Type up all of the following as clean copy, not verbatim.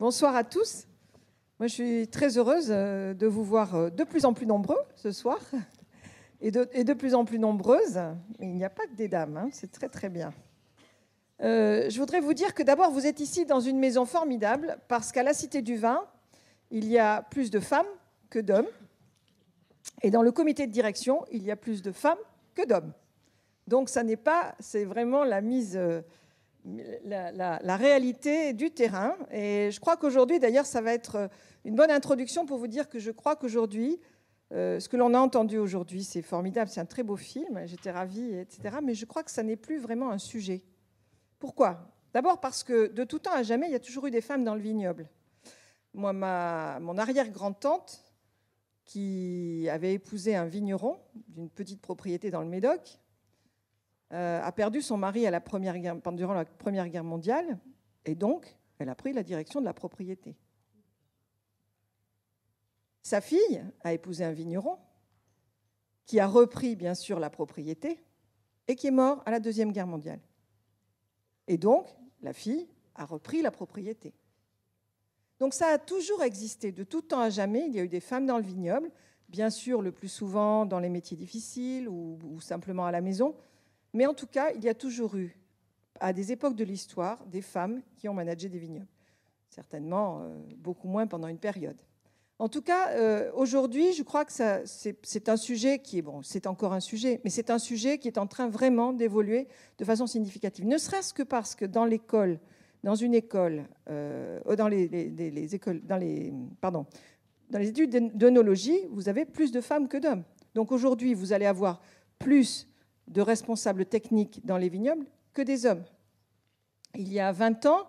Bonsoir à tous. Moi, je suis très heureuse de vous voir de plus en plus nombreux ce soir et de plus en plus nombreuses. Mais il n'y a pas que des dames, hein, c'est très très bien. Je voudrais vous dire que d'abord, vous êtes ici dans une maison formidable parce qu'à la Cité du Vin, il y a plus de femmes que d'hommes. Et dans le comité de direction, il y a plus de femmes que d'hommes. Donc, ça n'est pas, c'est vraiment la mise... La réalité du terrain. Et je crois qu'aujourd'hui, d'ailleurs, ça va être une bonne introduction pour vous dire que je crois qu'aujourd'hui, ce que l'on a entendu aujourd'hui, c'est formidable, c'est un très beau film, j'étais ravie, etc. Mais je crois que ça n'est plus vraiment un sujet. Pourquoi ? D'abord parce que de tout temps à jamais, il y a toujours eu des femmes dans le vignoble. Moi, mon arrière-grand-tante, qui avait épousé un vigneron d'une petite propriété dans le Médoc, a perdu son mari durant la Première Guerre mondiale, et donc elle a pris la direction de la propriété. Sa fille a épousé un vigneron qui a repris bien sûr la propriété et qui est mort à la Deuxième Guerre mondiale. Et donc la fille a repris la propriété. Donc ça a toujours existé, de tout temps à jamais, il y a eu des femmes dans le vignoble, bien sûr le plus souvent dans les métiers difficiles ou simplement à la maison. Mais en tout cas, il y a toujours eu, à des époques de l'histoire, des femmes qui ont managé des vignobles. Certainement beaucoup moins pendant une période. En tout cas, aujourd'hui, je crois que c'est un sujet qui est, bon, c'est encore un sujet, mais c'est un sujet qui est en train vraiment d'évoluer de façon significative. Ne serait-ce que parce que dans l'école, dans une école, dans les études d'œnologie, vous avez plus de femmes que d'hommes. Donc aujourd'hui, vous allez avoir plus de responsables techniques dans les vignobles que des hommes. Il y a 20 ans,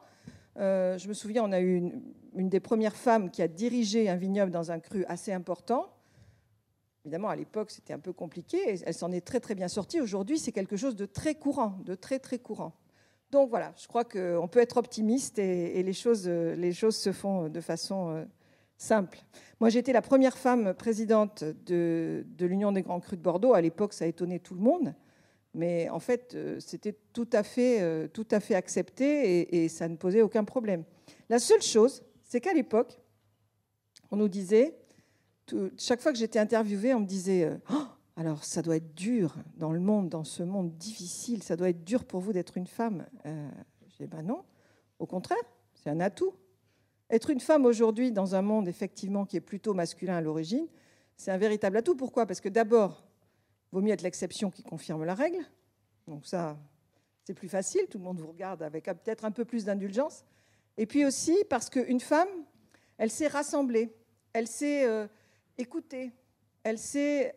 je me souviens, on a eu une des premières femmes qui a dirigé un vignoble dans un cru assez important. Évidemment, à l'époque, c'était un peu compliqué. Elle s'en est très, très bien sortie. Aujourd'hui, c'est quelque chose de très courant, de très, très courant. Donc voilà, je crois qu'on peut être optimiste et les choses se font de façon simple. Moi, j'ai été la première femme présidente de l'Union des Grands Crus de Bordeaux. À l'époque, ça a étonné tout le monde. Mais en fait, c'était tout à fait accepté et ça ne posait aucun problème. La seule chose, c'est qu'à l'époque, on nous disait, chaque fois que j'étais interviewée, on me disait oh, alors ça doit être dur dans le monde, dans ce monde difficile, ça doit être dur pour vous d'être une femme. Je dis ben non, au contraire, c'est un atout. Être une femme aujourd'hui dans un monde effectivement qui est plutôt masculin à l'origine, c'est un véritable atout. Pourquoi ? Parce que d'abord, il vaut mieux être l'exception qui confirme la règle. Donc ça, c'est plus facile. Tout le monde vous regarde avec peut-être un peu plus d'indulgence. Et puis aussi parce qu'une femme, elle sait rassembler, elle sait écouter, elle sait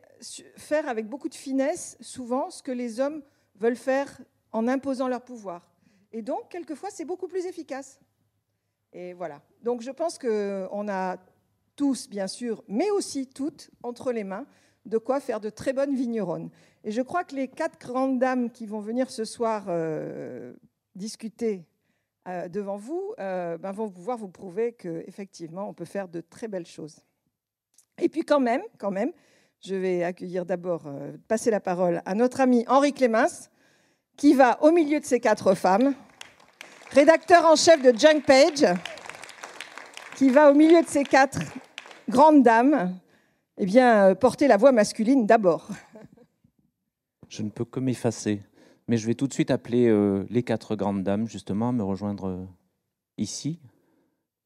faire avec beaucoup de finesse, souvent, ce que les hommes veulent faire en imposant leur pouvoir. Et donc, quelquefois, c'est beaucoup plus efficace. Et voilà. Donc je pense qu'on a tous, bien sûr, mais aussi toutes, entre les mains, de quoi faire de très bonnes vigneronnes. Et je crois que les 4 grandes dames qui vont venir ce soir discuter devant vous vont pouvoir vous prouver qu'effectivement, on peut faire de très belles choses. Et puis quand même, je vais accueillir d'abord, passer la parole à notre ami Henri Clémens, qui va au milieu de ces 4 femmes, rédacteur en chef de Junk Page, qui va au milieu de ces 4 grandes dames, eh bien, porter la voix masculine d'abord. Je ne peux que m'effacer, mais je vais tout de suite appeler les 4 grandes dames, justement, à me rejoindre ici.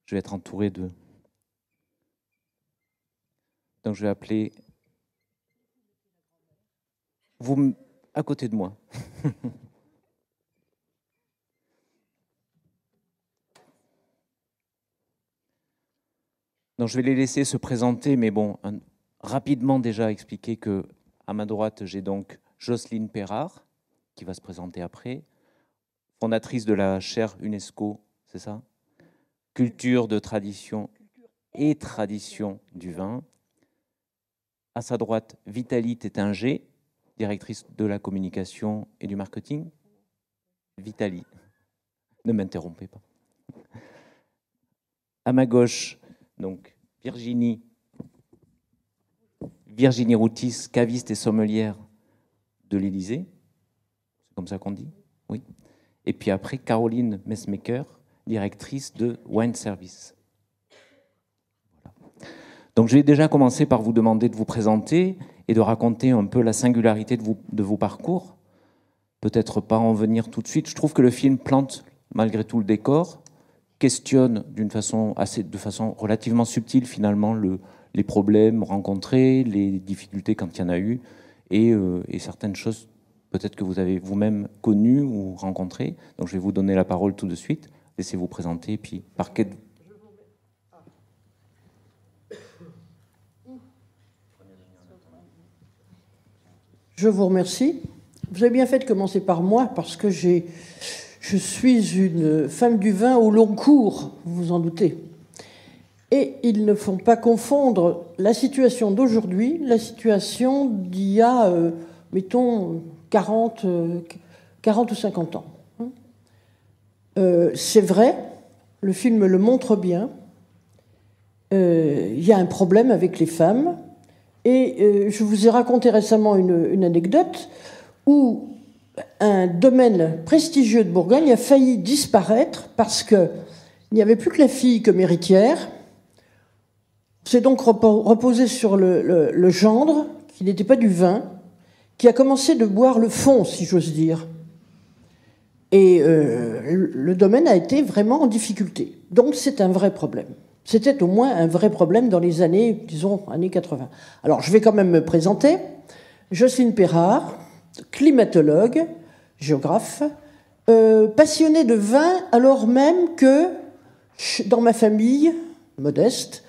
Je vais être entouré de... Donc, je vais appeler... Vous, à côté de moi. Donc, je vais les laisser se présenter, mais bon, rapidement déjà expliquer que à ma droite, j'ai donc Jocelyne Perrard, qui va se présenter après, fondatrice de la chaire UNESCO, c'est ça ? Culture de tradition et tradition du vin. À sa droite, Vitalie Tétinger, directrice de la communication et du marketing. Vitalie, ne m'interrompez pas. À ma gauche, donc Virginie Routis, caviste et sommelière de l'Élysée. C'est comme ça qu'on dit ? Oui. Et puis après, Caroline Messmaker, directrice de Wine Service. Voilà. Donc je vais déjà commencer par vous demander de vous présenter et de raconter un peu la singularité de vos parcours. Peut-être pas en venir tout de suite. Je trouve que le film plante malgré tout le décor, questionne de façon relativement subtile finalement les problèmes rencontrés, les difficultés quand il y en a eu, et certaines choses peut-être que vous avez vous-même connues ou rencontrées. Donc je vais vous donner la parole tout de suite. Laissez-vous présenter, puis par quel... Je vous remercie. Vous avez bien fait de commencer par moi, parce que je suis une femme du vin au long cours, vous vous en doutez. Et il ne faut pas confondre la situation d'aujourd'hui, la situation d'il y a, mettons, 40 ou 50 ans. C'est vrai, le film le montre bien, il y a un problème avec les femmes, et je vous ai raconté récemment une anecdote où un domaine prestigieux de Bourgogne a failli disparaître parce qu'il n'y avait plus que la fille comme héritière. On s'est donc reposé sur le gendre, qui n'était pas du vin, qui a commencé de boire le fond, si j'ose dire. Et le domaine a été vraiment en difficulté. Donc c'est un vrai problème. C'était au moins un vrai problème dans les années, disons, années 80. Alors je vais quand même me présenter. Jocelyne Perrard, climatologue, géographe, passionnée de vin, alors même que dans ma famille, modeste,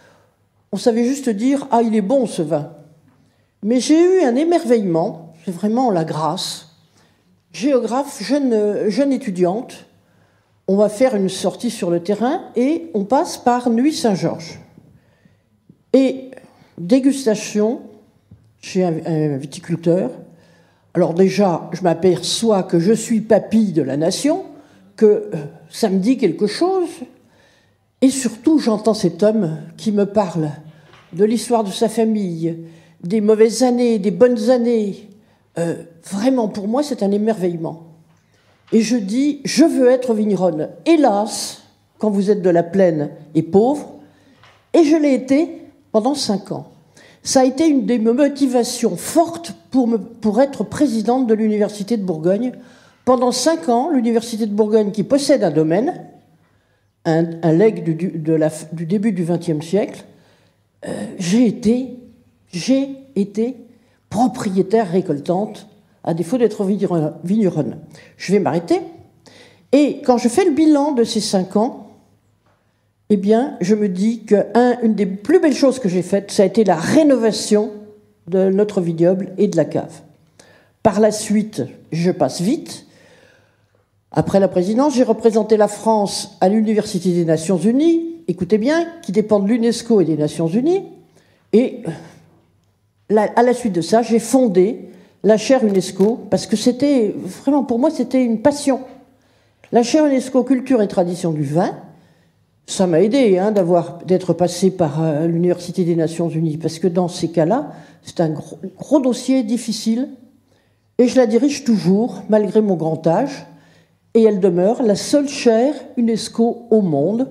on savait juste dire « Ah, il est bon ce vin ». Mais j'ai eu un émerveillement, c'est vraiment la grâce. Géographe, jeune étudiante, on va faire une sortie sur le terrain et on passe par Nuits-Saint-Georges. Et dégustation chez un viticulteur. Alors déjà, je m'aperçois que je suis papy de la nation, que ça me dit quelque chose. Et surtout, j'entends cet homme qui me parle de l'histoire de sa famille, des mauvaises années, des bonnes années. Vraiment, pour moi, c'est un émerveillement. Et je dis, je veux être vigneronne. Hélas, quand vous êtes de la plaine et pauvre, et je l'ai été pendant 5 ans. Ça a été une des motivations fortes pour être présidente de l'Université de Bourgogne. Pendant 5 ans, l'Université de Bourgogne, qui possède un domaine, un legs du début du XXe siècle, j'ai été propriétaire récoltante, à défaut d'être vigneronne. Je vais m'arrêter. Et quand je fais le bilan de ces 5 ans, eh bien, je me dis qu'une des plus belles choses que j'ai faites, ça a été la rénovation de notre vignoble et de la cave. Par la suite, je passe vite. Après la présidence, j'ai représenté la France à l'Université des Nations Unies, écoutez bien, qui dépend de l'UNESCO et des Nations Unies. Et à la suite de ça, j'ai fondé la chaire UNESCO, parce que c'était, vraiment pour moi, c'était une passion. La chaire UNESCO Culture et Tradition du Vin, ça m'a aidé d'être passé par l'Université des Nations Unies, parce que dans ces cas-là, c'est un gros dossier difficile, et je la dirige toujours, malgré mon grand âge, et elle demeure la seule chaire UNESCO au monde,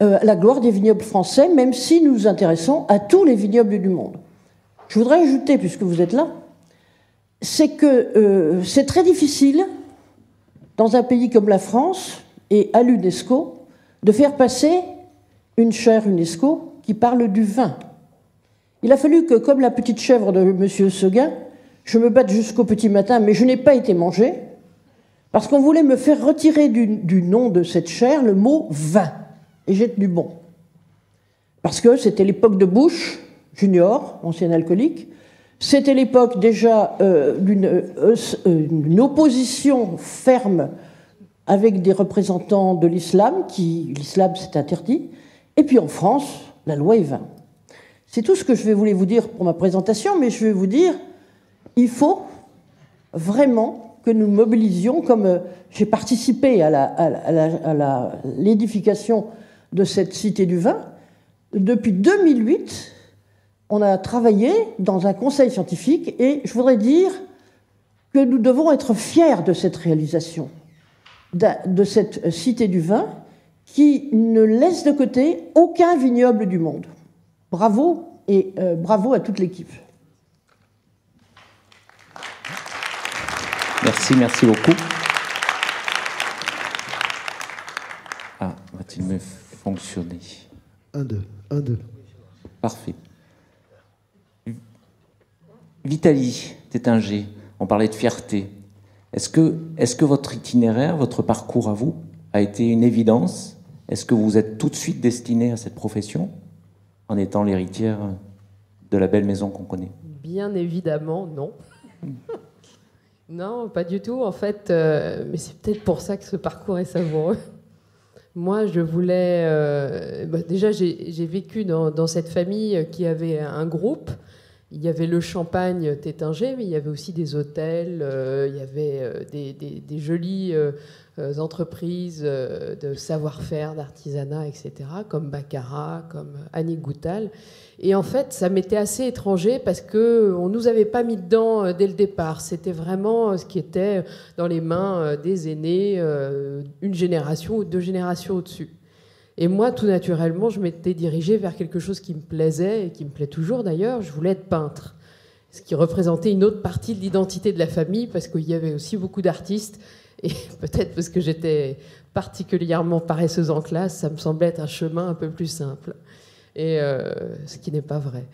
la gloire des vignobles français, même si nous nous intéressons à tous les vignobles du monde. Je voudrais ajouter, puisque vous êtes là, c'est que c'est très difficile, dans un pays comme la France et à l'UNESCO, de faire passer une chaire UNESCO qui parle du vin. Il a fallu que, comme la petite chèvre de M. Seguin, je me batte jusqu'au petit matin, mais je n'ai pas été mangée, parce qu'on voulait me faire retirer du nom de cette chaire le mot « vin ». Et j'ai tenu bon. Parce que c'était l'époque de Bush, junior, ancien alcoolique. C'était l'époque déjà d'une opposition ferme avec des représentants de l'islam, l'islam c'est interdit. Et puis en France, la loi est 20. C'est tout ce que je voulais vous dire pour ma présentation, mais je vais vous dire, il faut vraiment que nous mobilisions, comme j'ai participé à l'édification de cette cité du vin. Depuis 2008, on a travaillé dans un conseil scientifique et je voudrais dire que nous devons être fiers de cette réalisation, de cette cité du vin qui ne laisse de côté aucun vignoble du monde. Bravo et bravo à toute l'équipe. Merci beaucoup. Ah, va-t-il me fonctionner? 1, 2. Parfait. Vitaly Tétinger, on parlait de fierté. Est-ce que votre itinéraire, votre parcours à vous, a été une évidence? Est-ce que vous êtes tout de suite destinée à cette profession, en étant l'héritière de la belle maison qu'on connaît? Bien évidemment, non. Non, pas du tout, en fait. Mais c'est peut-être pour ça que ce parcours est savoureux. Moi, je voulais... déjà, j'ai vécu dans cette famille qui avait un groupe. Il y avait le Champagne Tétinger, mais il y avait aussi des hôtels, il y avait des jolies entreprises de savoir-faire, d'artisanat, etc., comme Baccarat, comme Annie Goutal. Et en fait, ça m'était assez étranger parce qu'on ne nous avait pas mis dedans dès le départ. C'était vraiment ce qui était dans les mains des aînés, une génération ou 2 générations au-dessus. Et moi, tout naturellement, je m'étais dirigée vers quelque chose qui me plaisait, et qui me plaît toujours d'ailleurs. Je voulais être peintre, ce qui représentait une autre partie de l'identité de la famille, parce qu'il y avait aussi beaucoup d'artistes. Et peut-être parce que j'étais particulièrement paresseuse en classe, ça me semblait être un chemin un peu plus simple. Et ce qui n'est pas vrai.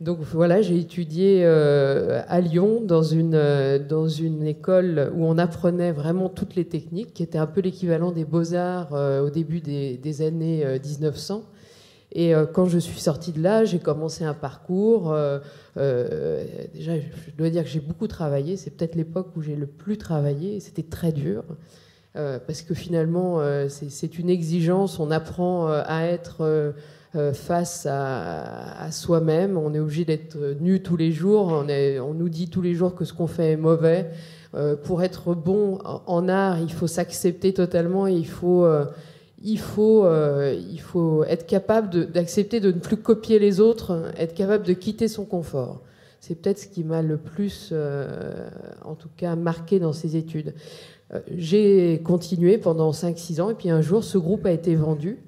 Donc voilà, j'ai étudié à Lyon dans une école où on apprenait vraiment toutes les techniques, qui était un peu l'équivalent des beaux-arts au début des années 1900. Et quand je suis sortie de là, j'ai commencé un parcours. Déjà, je dois dire que j'ai beaucoup travaillé. C'est peut-être l'époque où j'ai le plus travaillé. C'était très dur. Parce que finalement, c'est une exigence. On apprend à être... face à soi-même, on est obligé d'être nu tous les jours, on nous dit tous les jours que ce qu'on fait est mauvais. Pour être bon en art, il faut s'accepter totalement et il faut être capable d'accepter de ne plus copier les autres, être capable de quitter son confort. C'est peut-être ce qui m'a le plus, en tout cas, marqué dans ces études. J'ai continué pendant 5-6 ans et puis un jour, ce groupe a été vendu.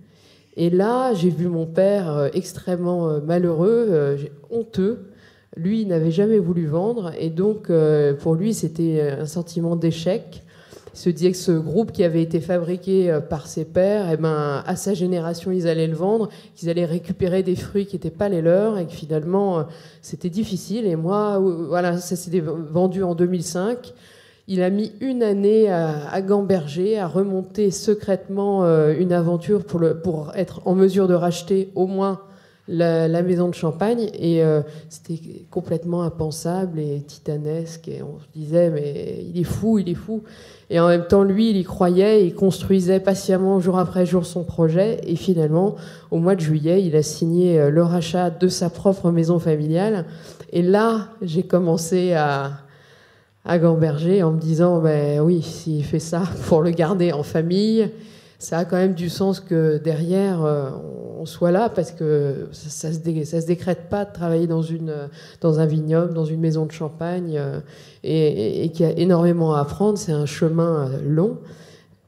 Et là, j'ai vu mon père extrêmement malheureux, honteux. Lui, il n'avait jamais voulu vendre. Et donc, pour lui, c'était un sentiment d'échec. Il se disait que ce groupe qui avait été fabriqué par ses pères, eh ben, à sa génération, ils allaient le vendre, qu'ils allaient récupérer des fruits qui n'étaient pas les leurs et que finalement, c'était difficile. Et moi, voilà, ça s'est vendu en 2005. Il a mis 1 année à gamberger, à remonter secrètement une aventure pour être en mesure de racheter au moins la maison de Champagne. Et c'était complètement impensable et titanesque. Et on se disait, mais il est fou, il est fou. Et en même temps, lui, il y croyait, il construisait patiemment jour après jour son projet. Et finalement, au mois de juillet, il a signé le rachat de sa propre maison familiale. Et là, j'ai commencé à gamberger en me disant, ben oui, s'il fait ça pour le garder en famille, ça a quand même du sens que derrière on soit là, parce que ça se décrète pas de travailler dans un vignoble, dans une maison de champagne, et qu'il y a énormément à apprendre. C'est un chemin long,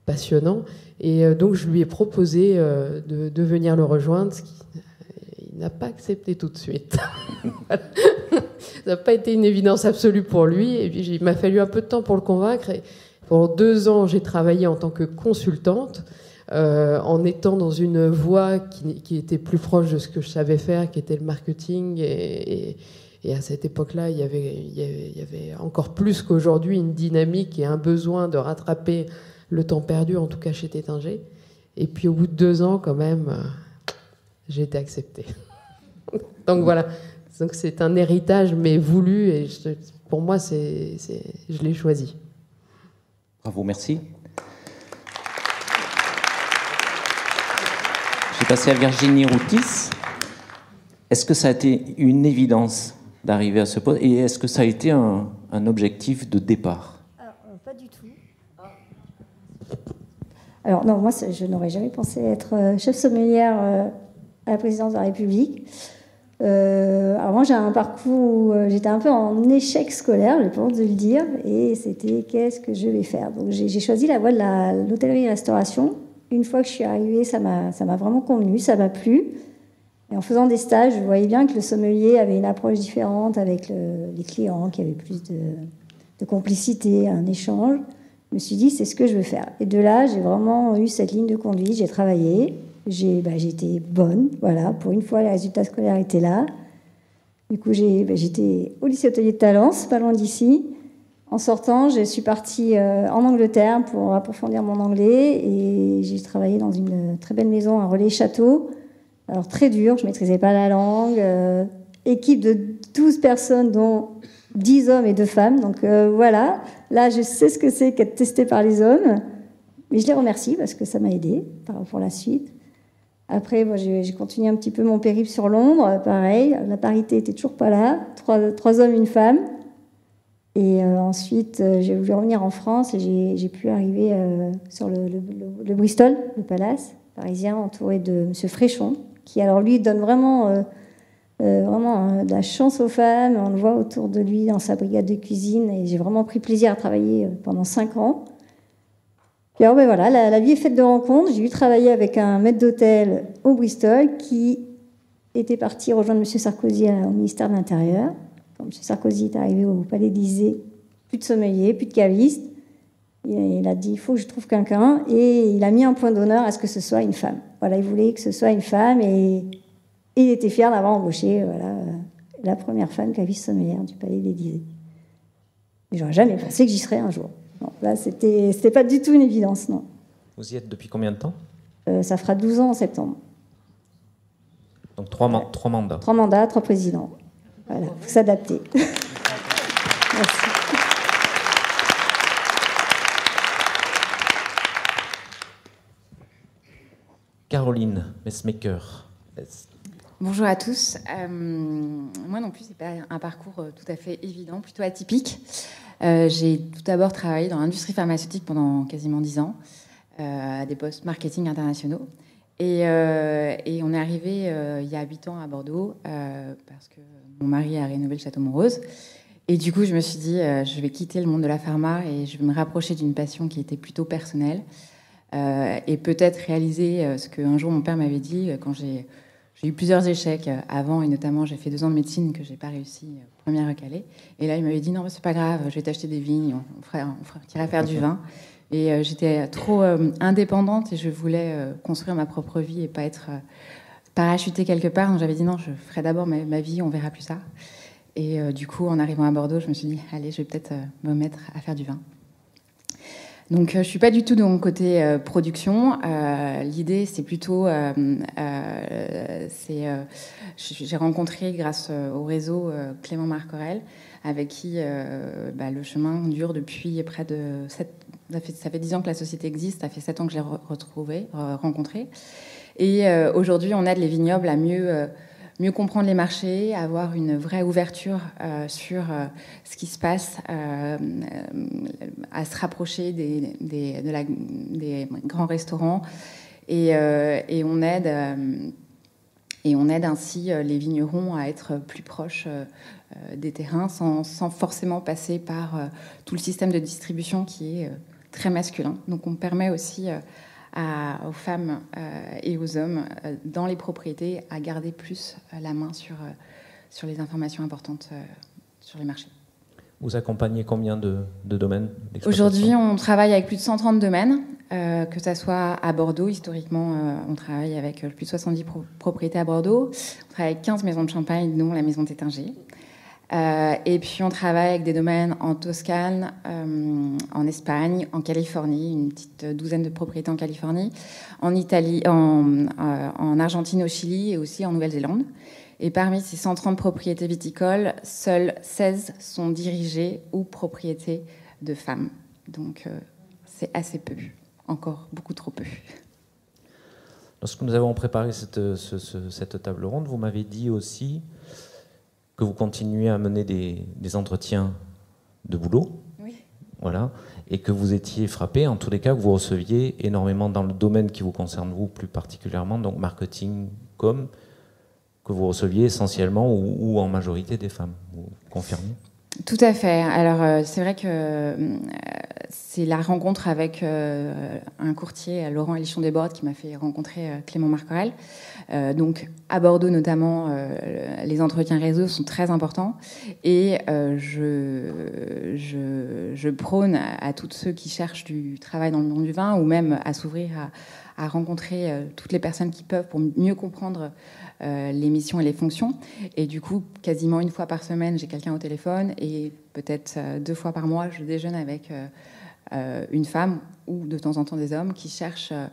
passionnant, et donc je lui ai proposé de venir le rejoindre, ce il n'a pas accepté tout de suite. Voilà. Ça n'a pas été une évidence absolue pour lui. Et puis, il m'a fallu un peu de temps pour le convaincre. Et pendant 2 ans, j'ai travaillé en tant que consultante, en étant dans une voie qui était plus proche de ce que je savais faire, qui était le marketing. Et à cette époque-là, il y avait encore plus qu'aujourd'hui une dynamique et un besoin de rattraper le temps perdu, en tout cas chez Tétinger. Et puis, au bout de 2 ans, quand même, j'ai été acceptée. Donc voilà. Donc c'est un héritage, mais voulu, et pour moi, je l'ai choisi. Bravo, merci. Je vais passer à Virginie Routis. Est-ce que ça a été une évidence d'arriver à ce poste, et est-ce que ça a été un objectif de départ? Alors, pas du tout. Alors non, moi, je n'aurais jamais pensé être chef sommelière à la présidence de la République. Alors moi j'ai un parcours où j'étais un peu en échec scolaire, j'ai pas honte de le dire, et c'était qu'est-ce que je vais faire. Donc j'ai choisi la voie de l'hôtellerie-restauration, une fois que je suis arrivée, ça m'a vraiment convenu, ça m'a plu. Et en faisant des stages, je voyais bien que le sommelier avait une approche différente avec les clients, qu'il y avait plus de complicité, un échange. Je me suis dit, c'est ce que je veux faire. Et de là, j'ai vraiment eu cette ligne de conduite, j'ai travaillé, j'ai été bonne, voilà, pour une fois, les résultats scolaires étaient là. Du coup, j'étais au lycée hôtelier de Talence, pas loin d'ici. En sortant, je suis partie en Angleterre pour approfondir mon anglais et j'ai travaillé dans une très belle maison, un relais château. Alors très dur, je ne maîtrisais pas la langue. Équipe de 12 personnes, dont 10 hommes et 2 femmes. Donc voilà, là je sais ce que c'est qu'être testé par les hommes. Mais je les remercie parce que ça m'a aidé pour la suite. Après, moi, j'ai continué un petit peu mon périple sur Londres. Pareil, la parité n'était toujours pas là. 3 hommes, 1 femme. Et ensuite, j'ai voulu revenir en France et j'ai pu arriver sur le Bristol, le palace parisien, entouré de M. Fréchon, qui, alors, lui, donne vraiment de la chance aux femmes. On le voit autour de lui dans sa brigade de cuisine. Et j'ai vraiment pris plaisir à travailler pendant 5 ans. Puis alors, voilà, la vie est faite de rencontres. J'ai eu travailler avec un maître d'hôtel au Bristol qui était parti rejoindre M. Sarkozy au ministère de l'Intérieur. Quand M. Sarkozy est arrivé au Palais d'Élysée, plus de sommelier, plus de caviste. Il a dit, il faut que je trouve quelqu'un. Et il a mis un point d'honneur à ce que ce soit une femme. Voilà, il voulait que ce soit une femme et il était fier d'avoir embauché la première femme caviste sommelière du Palais d'Élysée. J'aurais jamais pensé que j'y serais un jour. Non, là, c'était pas du tout une évidence, non. Vous y êtes depuis combien de temps ? Ça fera 12 ans en septembre. Donc 3 mandats. 3 mandats, 3 présidents. Voilà, il faut s'adapter. Merci. Caroline Messmaker. Bonjour à tous. Moi non plus, c'est pas un parcours tout à fait évident, plutôt atypique. J'ai tout d'abord travaillé dans l'industrie pharmaceutique pendant quasiment 10 ans, à des postes marketing internationaux. Et on est arrivé il y a 8 ans à Bordeaux parce que mon mari a rénové le Château Montrose. Et du coup, je me suis dit, je vais quitter le monde de la pharma et je vais me rapprocher d'une passion qui était plutôt personnelle et peut-être réaliser ce qu'un jour mon père m'avait dit quand j'ai eu plusieurs échecs avant, et notamment j'ai fait 2 ans de médecine que j'ai pas réussi premier recalé. Et là, il m'avait dit non, c'est pas grave, je vais t'acheter des vignes, on irait faire du vin. Et j'étais trop indépendante et je voulais construire ma propre vie et pas être parachutée quelque part. Donc j'avais dit non, je ferai d'abord ma vie, on verra plus tard. Et du coup, en arrivant à Bordeaux, je me suis dit allez, je vais peut-être me mettre à faire du vin. Donc, je ne suis pas du tout de mon côté production. L'idée, c'est plutôt... j'ai rencontré, grâce au réseau, Clément Marcorel, avec qui le chemin dure depuis près de 7... Ça fait 10 ans que la société existe, ça fait 7 ans que je l'ai rencontré. Et aujourd'hui, on aide les vignobles à mieux comprendre les marchés, avoir une vraie ouverture sur ce qui se passe, à se rapprocher des grands restaurants. Et on aide ainsi les vignerons à être plus proches des terrains sans forcément passer par tout le système de distribution qui est très masculin. Donc on permet aussi aux femmes et aux hommes dans les propriétés à garder plus la main sur les informations importantes sur les marchés. Vous accompagnez combien de domaines d'exploitation ? Aujourd'hui, on travaille avec plus de 130 domaines, que ce soit à Bordeaux. Historiquement, on travaille avec plus de 70 propriétés à Bordeaux. On travaille avec 15 maisons de champagne, dont la maison Tétinger. Et puis on travaille avec des domaines en Toscane, en Espagne, en Californie, une petite douzaine de propriétés en Californie, en Italie, en Argentine, au Chili et aussi en Nouvelle-Zélande. Et parmi ces 130 propriétés viticoles, seules 16 sont dirigées ou propriétés de femmes. Donc c'est assez peu, encore beaucoup trop peu. Lorsque nous avons préparé cette table ronde, vous m'avez dit aussi que vous continuez à mener des entretiens de boulot, oui. Voilà, et que vous étiez frappé, en tous les cas, que vous receviez énormément dans le domaine qui vous concerne, vous plus particulièrement, donc marketing, com, que vous receviez essentiellement ou en majorité des femmes. Vous confirmez ? Tout à fait. Alors, c'est vrai que c'est la rencontre avec un courtier, Laurent Elichon-Desbordes, qui m'a fait rencontrer Clément Marcorel. Donc, à Bordeaux notamment, les entretiens réseau sont très importants. Et je prône à tous ceux qui cherchent du travail dans le monde du vin, ou même à s'ouvrir à rencontrer toutes les personnes qui peuvent pour mieux comprendre les missions et les fonctions. Et du coup, quasiment une fois par semaine, j'ai quelqu'un au téléphone, et peut-être 2 fois par mois, je déjeune avec une femme, ou de temps en temps des hommes, qui cherchent à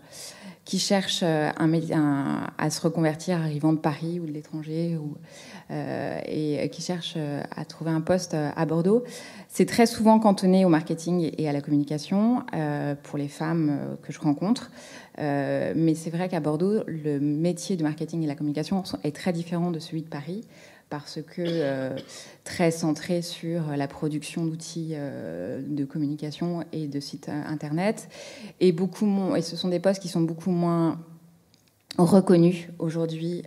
se reconvertir, arrivant de Paris ou de l'étranger, et qui cherchent à trouver un poste à Bordeaux. C'est très souvent cantonné au marketing et à la communication pour les femmes que je rencontre. Mais c'est vrai qu'à Bordeaux, le métier de marketing et de la communication est très différent de celui de Paris, parce que très centré sur la production d'outils de communication et de sites internet, et ce sont des postes qui sont beaucoup moins reconnus aujourd'hui,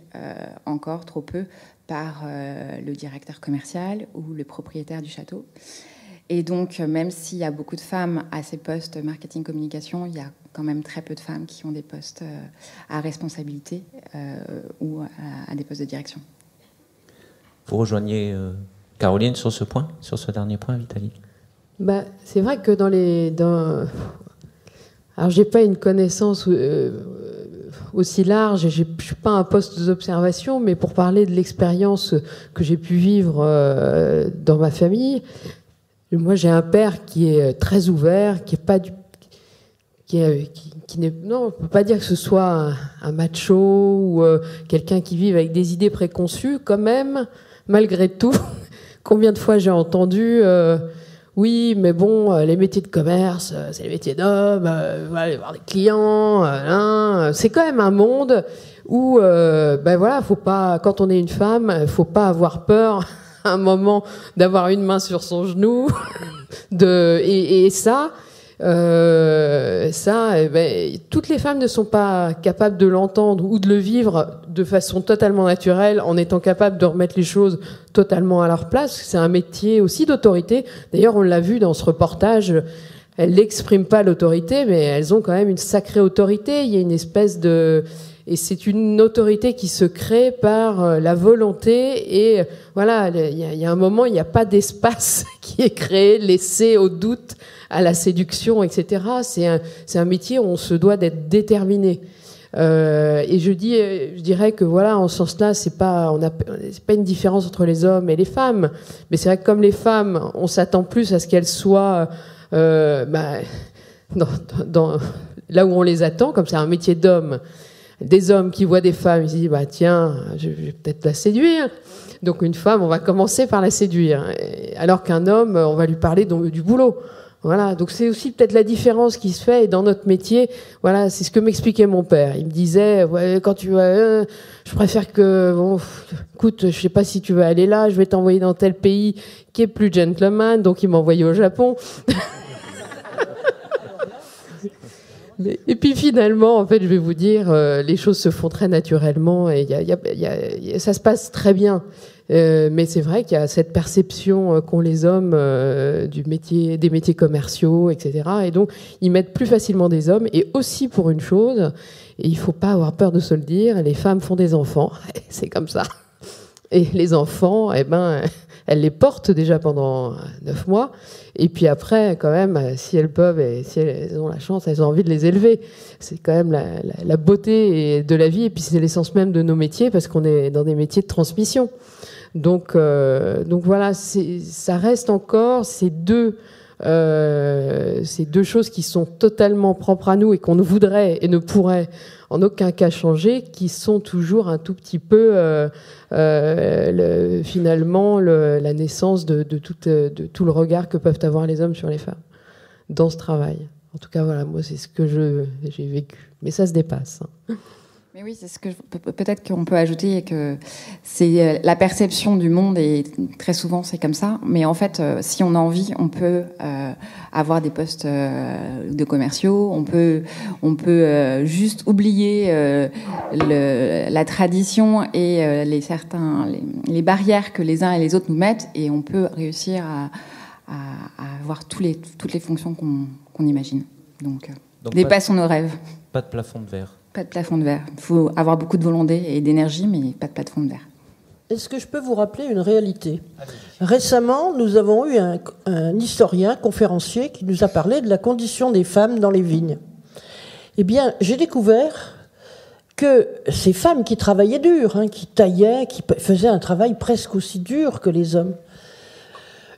encore trop peu, par le directeur commercial ou le propriétaire du château. Et donc, même s'il y a beaucoup de femmes à ces postes marketing-communication, il y a quand même très peu de femmes qui ont des postes à responsabilité ou à des postes de direction. Vous rejoignez Caroline sur ce point, sur ce dernier point, Vitaly? C'est vrai que alors, j'ai pas une connaissance aussi large, je suis pas un poste d'observation, mais pour parler de l'expérience que j'ai pu vivre dans ma famille, moi j'ai un père qui est très ouvert, qui est pas non, on peut pas dire que ce soit un macho ou quelqu'un qui vive avec des idées préconçues. Quand même, malgré tout, combien de fois j'ai entendu oui, mais bon, les métiers de commerce, c'est les métiers d'hommes, aller voir des clients, c'est quand même un monde où, faut pas, quand on est une femme, faut pas avoir peur à un moment d'avoir une main sur son genou, toutes les femmes ne sont pas capables de l'entendre ou de le vivre de façon totalement naturelle, en étant capables de remettre les choses totalement à leur place. C'est un métier aussi d'autorité. D'ailleurs, on l'a vu dans ce reportage, elles n'expriment pas l'autorité, mais elles ont quand même une sacrée autorité. Il y a une espèce de... Et c'est une autorité qui se crée par la volonté. Et voilà, il y a un moment, il n'y a pas d'espace qui est créé, laissé au doute, à la séduction, etc. C'est un métier où on se doit d'être déterminé. Et je dirais que voilà, en ce sens-là, c'est pas une différence entre les hommes et les femmes. Mais c'est vrai que comme les femmes, on s'attend plus à ce qu'elles soient là où on les attend, comme c'est un métier d'homme. Des hommes qui voient des femmes, ils se disent tiens, je vais peut-être la séduire. Donc une femme, on va commencer par la séduire, alors qu'un homme, on va lui parler du boulot. Voilà, donc c'est aussi peut-être la différence qui se fait. Et dans notre métier, voilà, c'est ce que m'expliquait mon père. Il me disait, quand tu vas, je préfère que, écoute, je sais pas si tu veux aller là, je vais t'envoyer dans tel pays qui est plus gentleman. Donc il m'envoyait au Japon. Et puis finalement, en fait, je vais vous dire, les choses se font très naturellement et ça se passe très bien. Mais c'est vrai qu'il y a cette perception qu'ont les hommes des métiers commerciaux, etc. Et donc, ils mettent plus facilement des hommes. Et aussi pour une chose, et il faut pas avoir peur de se le dire, les femmes font des enfants. C'est comme ça. Et les enfants, elles les portent déjà pendant 9 mois. Et puis après, quand même, si elles peuvent et si elles ont la chance, elles ont envie de les élever. C'est quand même la beauté de la vie. Et puis c'est l'essence même de nos métiers, parce qu'on est dans des métiers de transmission. Donc voilà, ça reste encore ces deux choses qui sont totalement propres à nous et qu'on ne voudrait et ne pourrait en aucun cas changer, qui sont toujours un tout petit peu finalement la naissance de tout le regard que peuvent avoir les hommes sur les femmes dans ce travail. En tout cas, voilà, moi c'est ce que j'ai vécu. Mais ça se dépasse. Mais oui, c'est ce que peut-être qu'on peut ajouter, que c'est la perception du monde, et très souvent c'est comme ça. Mais en fait, si on a envie, on peut avoir des postes de commerciaux. On peut juste oublier la tradition et les barrières que les uns et les autres nous mettent, et on peut réussir avoir toutes les fonctions qu'on imagine. Donc dépassons nos rêves. Pas de plafond de verre. Pas de plafond de verre. Il faut avoir beaucoup de volonté et d'énergie, mais pas de plafond de verre. Est-ce que je peux vous rappeler une réalité ? Récemment, nous avons eu un historien, conférencier, qui nous a parlé de la condition des femmes dans les vignes. Eh bien, j'ai découvert que ces femmes qui travaillaient dur, qui taillaient, qui faisaient un travail presque aussi dur que les hommes,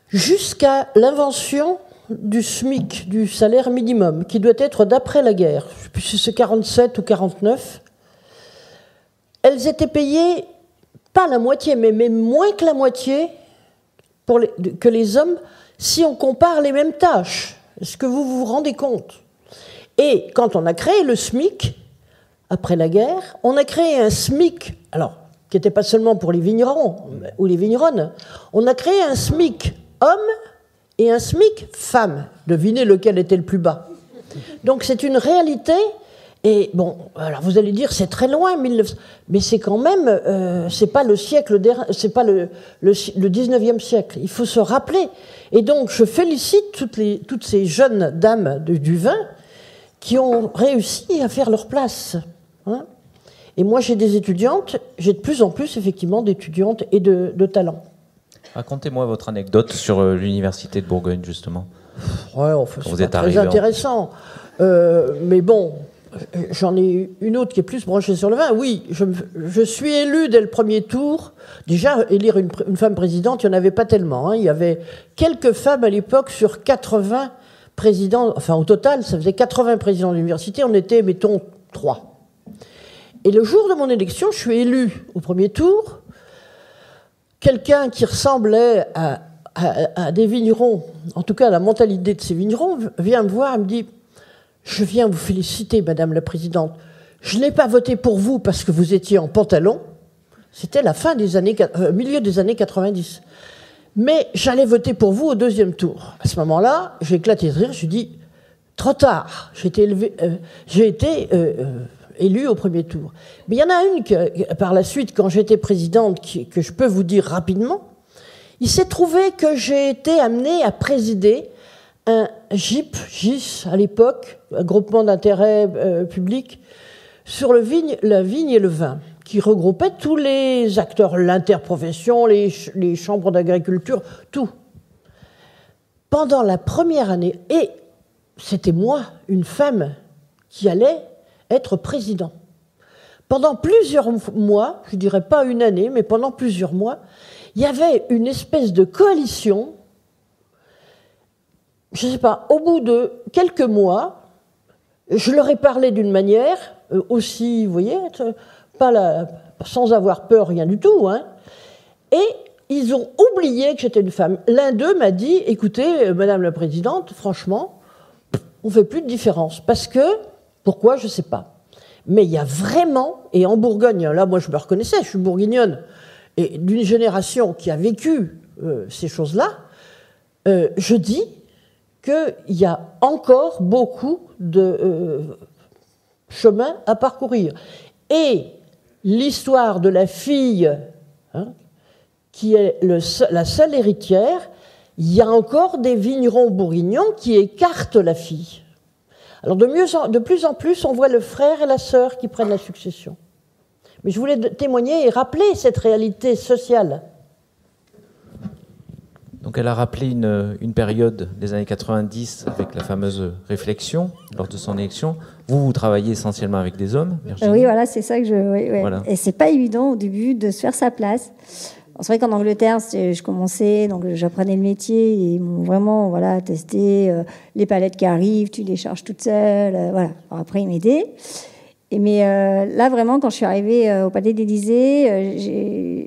jusqu'à l'invention du SMIC, du salaire minimum, qui doit être d'après la guerre, je ne sais plus si c'est 47 ou 49, elles étaient payées pas la moitié, mais même moins que la moitié que les hommes, si on compare les mêmes tâches. Est-ce que vous vous rendez compte ? Et quand on a créé le SMIC, après la guerre, on a créé un SMIC, alors, qui n'était pas seulement pour les vignerons ou les vigneronnes, on a créé un SMIC homme et un SMIC femme. Devinez lequel était le plus bas. Donc c'est une réalité. Et bon, alors vous allez dire, c'est très loin, 1900, mais c'est quand même, c'est pas le siècle, c'est pas le 19e siècle. Il faut se rappeler. Et donc, je félicite toutes ces jeunes dames du vin qui ont réussi à faire leur place. Et moi, j'ai des étudiantes, j'ai de plus en plus, effectivement, d'étudiantes et de talents. Racontez-moi votre anecdote sur l'université de Bourgogne, justement. Ouais, c'est pas très intéressant. Mais bon... J'en ai une autre qui est plus branchée sur le vin. Oui, je suis élue dès le premier tour. Déjà, élire une femme présidente, il n'y en avait pas tellement. Il y avait quelques femmes à l'époque sur 80 présidents. Enfin, au total, ça faisait 80 présidents de l'université. On était, mettons, 3. Et le jour de mon élection, je suis élue au premier tour. Quelqu'un qui ressemblait à des vignerons, en tout cas à la mentalité de ces vignerons, vient me voir et me dit... Je viens vous féliciter, Madame la Présidente. Je n'ai pas voté pour vous parce que vous étiez en pantalon. C'était la fin des milieu des années 90. Mais j'allais voter pour vous au deuxième tour. À ce moment-là, j'ai éclaté de rire. Je lui ai dit, trop tard. J'ai été élue au premier tour. Mais il y en a une par la suite, quand j'étais présidente, que je peux vous dire rapidement. Il s'est trouvé que j'ai été amenée à présider un GIS à l'époque, un groupement d'intérêt public, sur la vigne et le vin, qui regroupait tous les acteurs, l'interprofession, les chambres d'agriculture, tout. Pendant la première année, et c'était moi, une femme, qui allait être président. Pendant plusieurs mois, je ne dirais pas une année, mais pendant plusieurs mois, il y avait une espèce de coalition. Je ne sais pas, au bout de quelques mois, je leur ai parlé d'une manière aussi, vous voyez, sans avoir peur, rien du tout, et ils ont oublié que j'étais une femme. L'un d'eux m'a dit, écoutez, Madame la Présidente, franchement, on ne fait plus de différence. Parce que, pourquoi, je ne sais pas. Mais il y a vraiment, et en Bourgogne, là, moi je me reconnaissais, je suis bourguignonne, et d'une génération qui a vécu ces choses-là, je dis qu'il y a encore beaucoup de chemin à parcourir. Et l'histoire de la fille, qui est la seule héritière, il y a encore des vignerons bourguignons qui écartent la fille. Alors de plus en plus, on voit le frère et la sœur qui prennent la succession. Mais je voulais témoigner et rappeler cette réalité sociale. Donc elle a rappelé une période des années 90 avec la fameuse réflexion lors de son élection. Vous travaillez essentiellement avec des hommes, Virginie ? Oui, voilà, c'est ça que je... Voilà. Et c'est pas évident au début de se faire sa place. C'est vrai qu'en Angleterre, je commençais, donc j'apprenais le métier et ils m'ont vraiment testé les palettes qui arrivent, tu les charges toute seule. Voilà. Alors après, ils m'aidaient. Mais là, vraiment, quand je suis arrivée au Palais d'Élysée,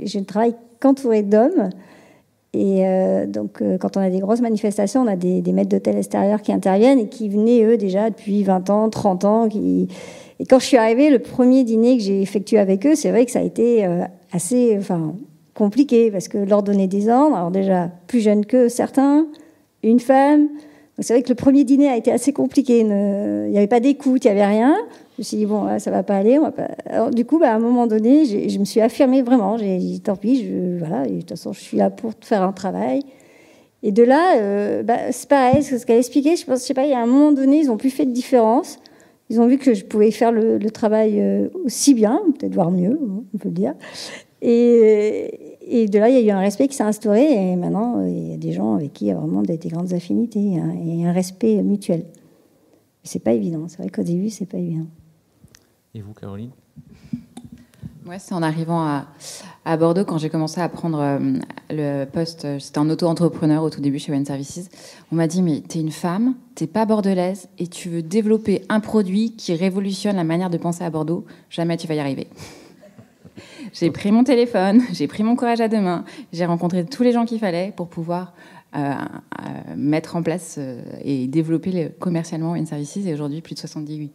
je ne travaille qu'entourée d'hommes. Et donc, quand on a des grosses manifestations, on a des maîtres d'hôtel extérieurs qui interviennent et qui venaient, eux, déjà depuis 20 ans, 30 ans. Et quand je suis arrivée, le premier dîner que j'ai effectué avec eux, c'est vrai que ça a été assez compliqué, parce que leur donner des ordres, alors déjà plus jeune que certains, une femme. Donc c'est vrai que le premier dîner a été assez compliqué. Il n'y avait pas d'écoute, il n'y avait rien. Je me suis dit, bon, ça ne va pas aller. Alors, du coup, à un moment donné, je me suis affirmée vraiment. J'ai dit, tant pis, et de toute façon, je suis là pour faire un travail. Et de là, c'est pareil, ce qu'elle expliquait, je sais pas, il y a un moment donné, ils n'ont plus fait de différence. Ils ont vu que je pouvais faire le travail aussi bien, peut-être voire mieux, on peut le dire. Et de là, il y a eu un respect qui s'est instauré. Et maintenant, il y a des gens avec qui il y a vraiment des grandes affinités, hein, et un respect mutuel. C'est pas évident. C'est vrai qu'au début, c'est pas évident. Et vous, Caroline ? Moi, c'est en arrivant à Bordeaux, quand j'ai commencé à prendre le poste, j'étais en auto-entrepreneur au tout début chez Wine Services. On m'a dit, mais t'es une femme, t'es pas bordelaise, et tu veux développer un produit qui révolutionne la manière de penser à Bordeaux, jamais tu vas y arriver. J'ai pris mon téléphone, j'ai pris mon courage à deux mains, j'ai rencontré tous les gens qu'il fallait pour pouvoir mettre en place et développer commercialement Wine Services. Et aujourd'hui, plus de 70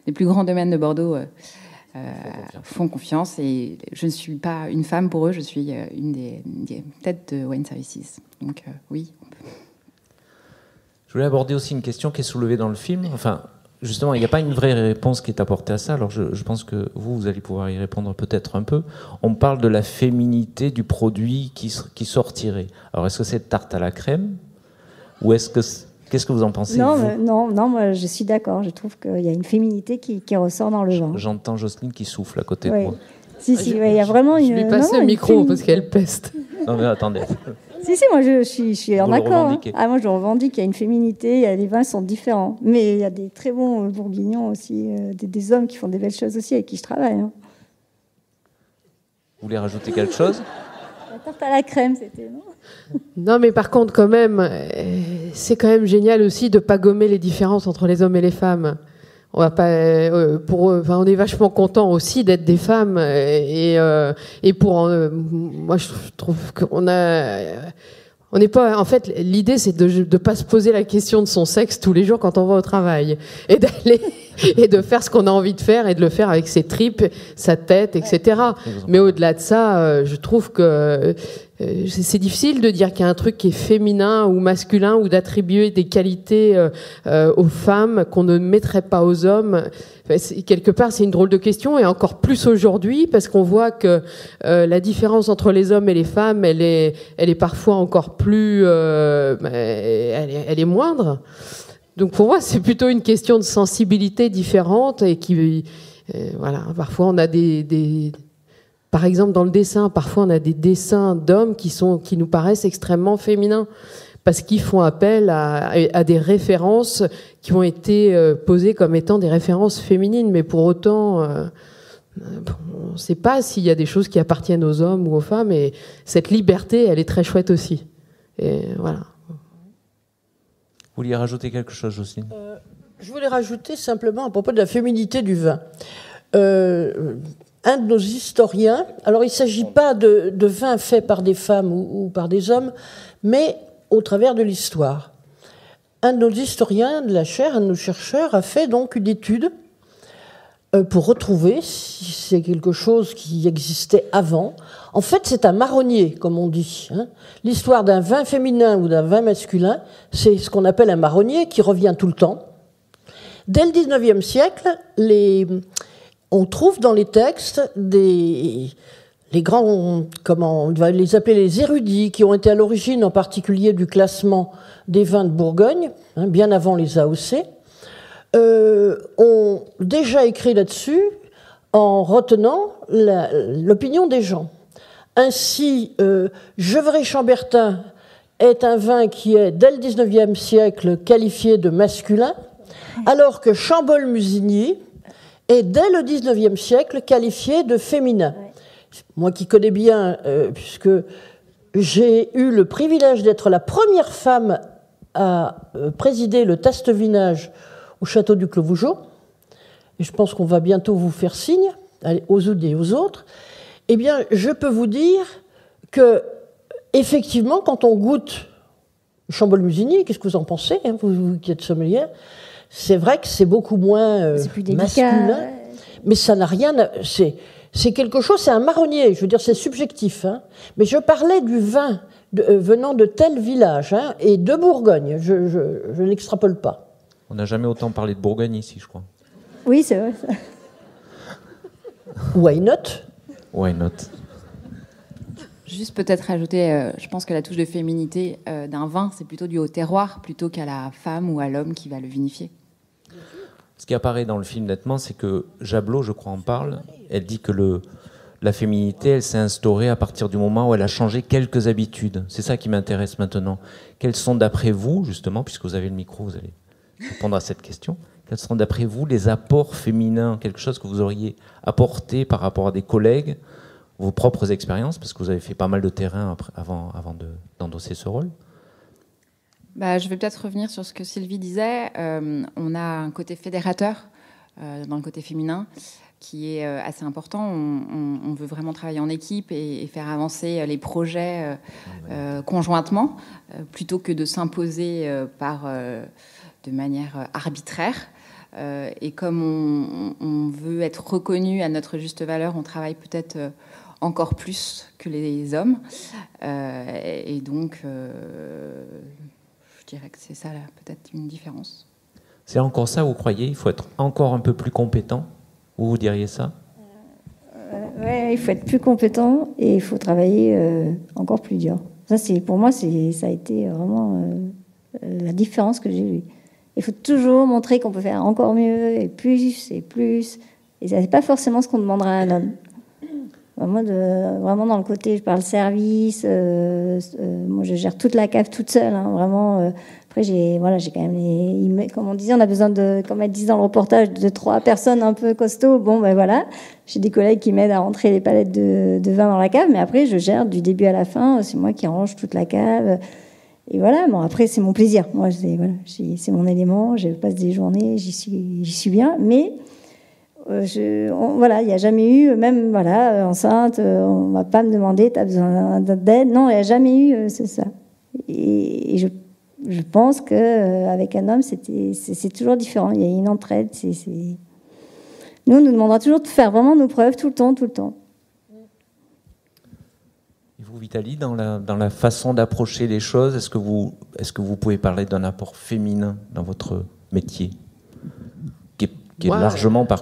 des plus grands domaines de Bordeaux font confiance. Et je ne suis pas une femme pour eux, je suis une des têtes de Wine Services. Donc oui. Je voulais aborder aussi une question qui est soulevée dans le film. Enfin, justement, il n'y a pas une vraie réponse qui est apportée à ça. Alors je pense que vous allez pouvoir y répondre peut-être un peu. On parle de la féminité du produit qui sortirait. Alors est-ce que c'est tarte à la crème ou est-ce que... Qu'est-ce que vous en pensez? Non, moi je suis d'accord. Je trouve qu'il y a une féminité qui ressort dans le vin. J'entends Jocelyne qui souffle à côté de moi. Si, il y a vraiment une... Je lui passe le micro parce qu'elle peste. Non mais attendez. Si, moi je suis en accord. Moi je revendique qu'il y a une féminité, les vins sont différents. Mais il y a des très bons bourguignons aussi, des hommes qui font des belles choses aussi avec qui je travaille. Hein. Vous voulez rajouter quelque chose? La tarte à la crème, c'était, non? Non, mais par contre, quand même, c'est quand même génial aussi de pas gommer les différences entre les hommes et les femmes. On va pas, on est vachement content aussi d'être des femmes et moi je trouve qu'on on n'est pas. En fait, l'idée c'est de pas se poser la question de son sexe tous les jours quand on va au travail et d'aller et de faire ce qu'on a envie de faire et de le faire avec ses tripes, sa tête, etc. Mais au-delà de ça, je trouve que c'est difficile de dire qu'il y a un truc qui est féminin ou masculin ou d'attribuer des qualités aux femmes qu'on ne mettrait pas aux hommes. Quelque part, c'est une drôle de question et encore plus aujourd'hui parce qu'on voit que la différence entre les hommes et les femmes, elle est parfois encore plus, elle est moindre. Donc pour moi, c'est plutôt une question de sensibilité différente et voilà. Parfois, on a par exemple, dans le dessin, parfois on a des dessins d'hommes qui nous paraissent extrêmement féminins parce qu'ils font appel à des références qui ont été posées comme étant des références féminines. Mais pour autant, on ne sait pas s'il y a des choses qui appartiennent aux hommes ou aux femmes. Et cette liberté, elle est très chouette aussi. Et voilà. Vous vouliez rajouter quelque chose, Jocelyne? Je voulais rajouter simplement à propos de la féminité du vin. Un de nos historiens, alors il ne s'agit pas de vin fait par des femmes ou par des hommes, mais au travers de l'histoire. Un de nos historiens de la chaire, un de nos chercheurs, a fait donc une étude pour retrouver si c'est quelque chose qui existait avant. En fait, c'est un marronnier, comme on dit. Hein. L'histoire d'un vin féminin ou d'un vin masculin, c'est ce qu'on appelle un marronnier qui revient tout le temps. Dès le XIXe siècle, on trouve dans les textes les grands, comment on va les appeler, les érudits, qui ont été à l'origine en particulier du classement des vins de Bourgogne, hein, bien avant les AOC, ont déjà écrit là-dessus en retenant l'opinion des gens. Ainsi, Gevrey-Chambertin est un vin qui est, dès le XIXe siècle, qualifié de masculin, alors que Chambol-Musigny est, dès le XIXe siècle, qualifié de féminin. Moi qui connais bien, puisque j'ai eu le privilège d'être la première femme à présider le teste-vinage au château du Clos Vougeot, et je pense qu'on va bientôt vous faire signe, aux unes et aux autres, eh bien, je peux vous dire que, effectivement, quand on goûte Chambol-Musigny, qu'est-ce que vous en pensez, hein, vous qui êtes sommelière, c'est vrai que c'est beaucoup moins masculin, mais ça n'a rien à... C'est quelque chose, c'est un marronnier, je veux dire, c'est subjectif. Hein. Mais je parlais du vin venant de tel village, hein, et de Bourgogne, je n'extrapole pas. On n'a jamais autant parlé de Bourgogne ici, je crois. Oui, c'est vrai. Ça. Why not? Why not? Juste peut-être rajouter, je pense que la touche de féminité d'un vin, c'est plutôt dû au terroir plutôt qu'à la femme ou à l'homme qui va le vinifier. Ce qui apparaît dans le film nettement, c'est que Jablot, je crois, en parle. Elle dit que la féminité, elle s'est instaurée à partir du moment où elle a changé quelques habitudes. C'est ça qui m'intéresse maintenant. Quels sont, d'après vous, justement, puisque vous avez le micro, vous allez répondre à cette question, quels seront, d'après vous, les apports féminins, quelque chose que vous auriez apporté par rapport à des collègues, vos propres expériences, parce que vous avez fait pas mal de terrain avant d'endosser ce rôle? Je vais peut-être revenir sur ce que Sylvie disait. On a un côté fédérateur dans le côté féminin qui est assez important. On veut vraiment travailler en équipe et faire avancer les projets conjointement, plutôt que de s'imposer de manière arbitraire. Et comme on veut être reconnu à notre juste valeur, on travaille peut-être encore plus que les hommes. Et donc, je dirais que c'est ça, là, peut-être une différence. C'est encore ça, vous croyez? Il faut être encore un peu plus compétent? Vous diriez ça? Oui, il faut être plus compétent et il faut travailler encore plus dur. Ça, pour moi, ça a été vraiment la différence que j'ai vue. Il faut toujours montrer qu'on peut faire encore mieux et plus et plus. Et ça n'est pas forcément ce qu'on demandera à un homme. Vraiment dans le côté, je parle service, moi je gère toute la cave toute seule, hein, vraiment. Après j'ai quand même comme on disait, on a besoin comme elle disait dans le reportage, de 3 personnes un peu costauds. Bon ben voilà, j'ai des collègues qui m'aident à rentrer les palettes de vin dans la cave, mais après je gère du début à la fin, c'est moi qui range toute la cave. Et voilà, bon après c'est mon plaisir, moi c'est mon élément, je passe des journées, j'y suis bien, mais il n'y a jamais eu, même enceinte, on ne va pas me demander, tu as besoin d'aide. Non, il n'y a jamais eu, c'est ça. Et je pense qu'avec un homme, c'est toujours différent. Il y a une entraide. Nous, on nous demandera toujours de faire vraiment nos preuves tout le temps. Et vous, Vitali, dans la façon d'approcher les choses, est-ce que vous pouvez parler d'un apport féminin dans votre métier qui est largement qui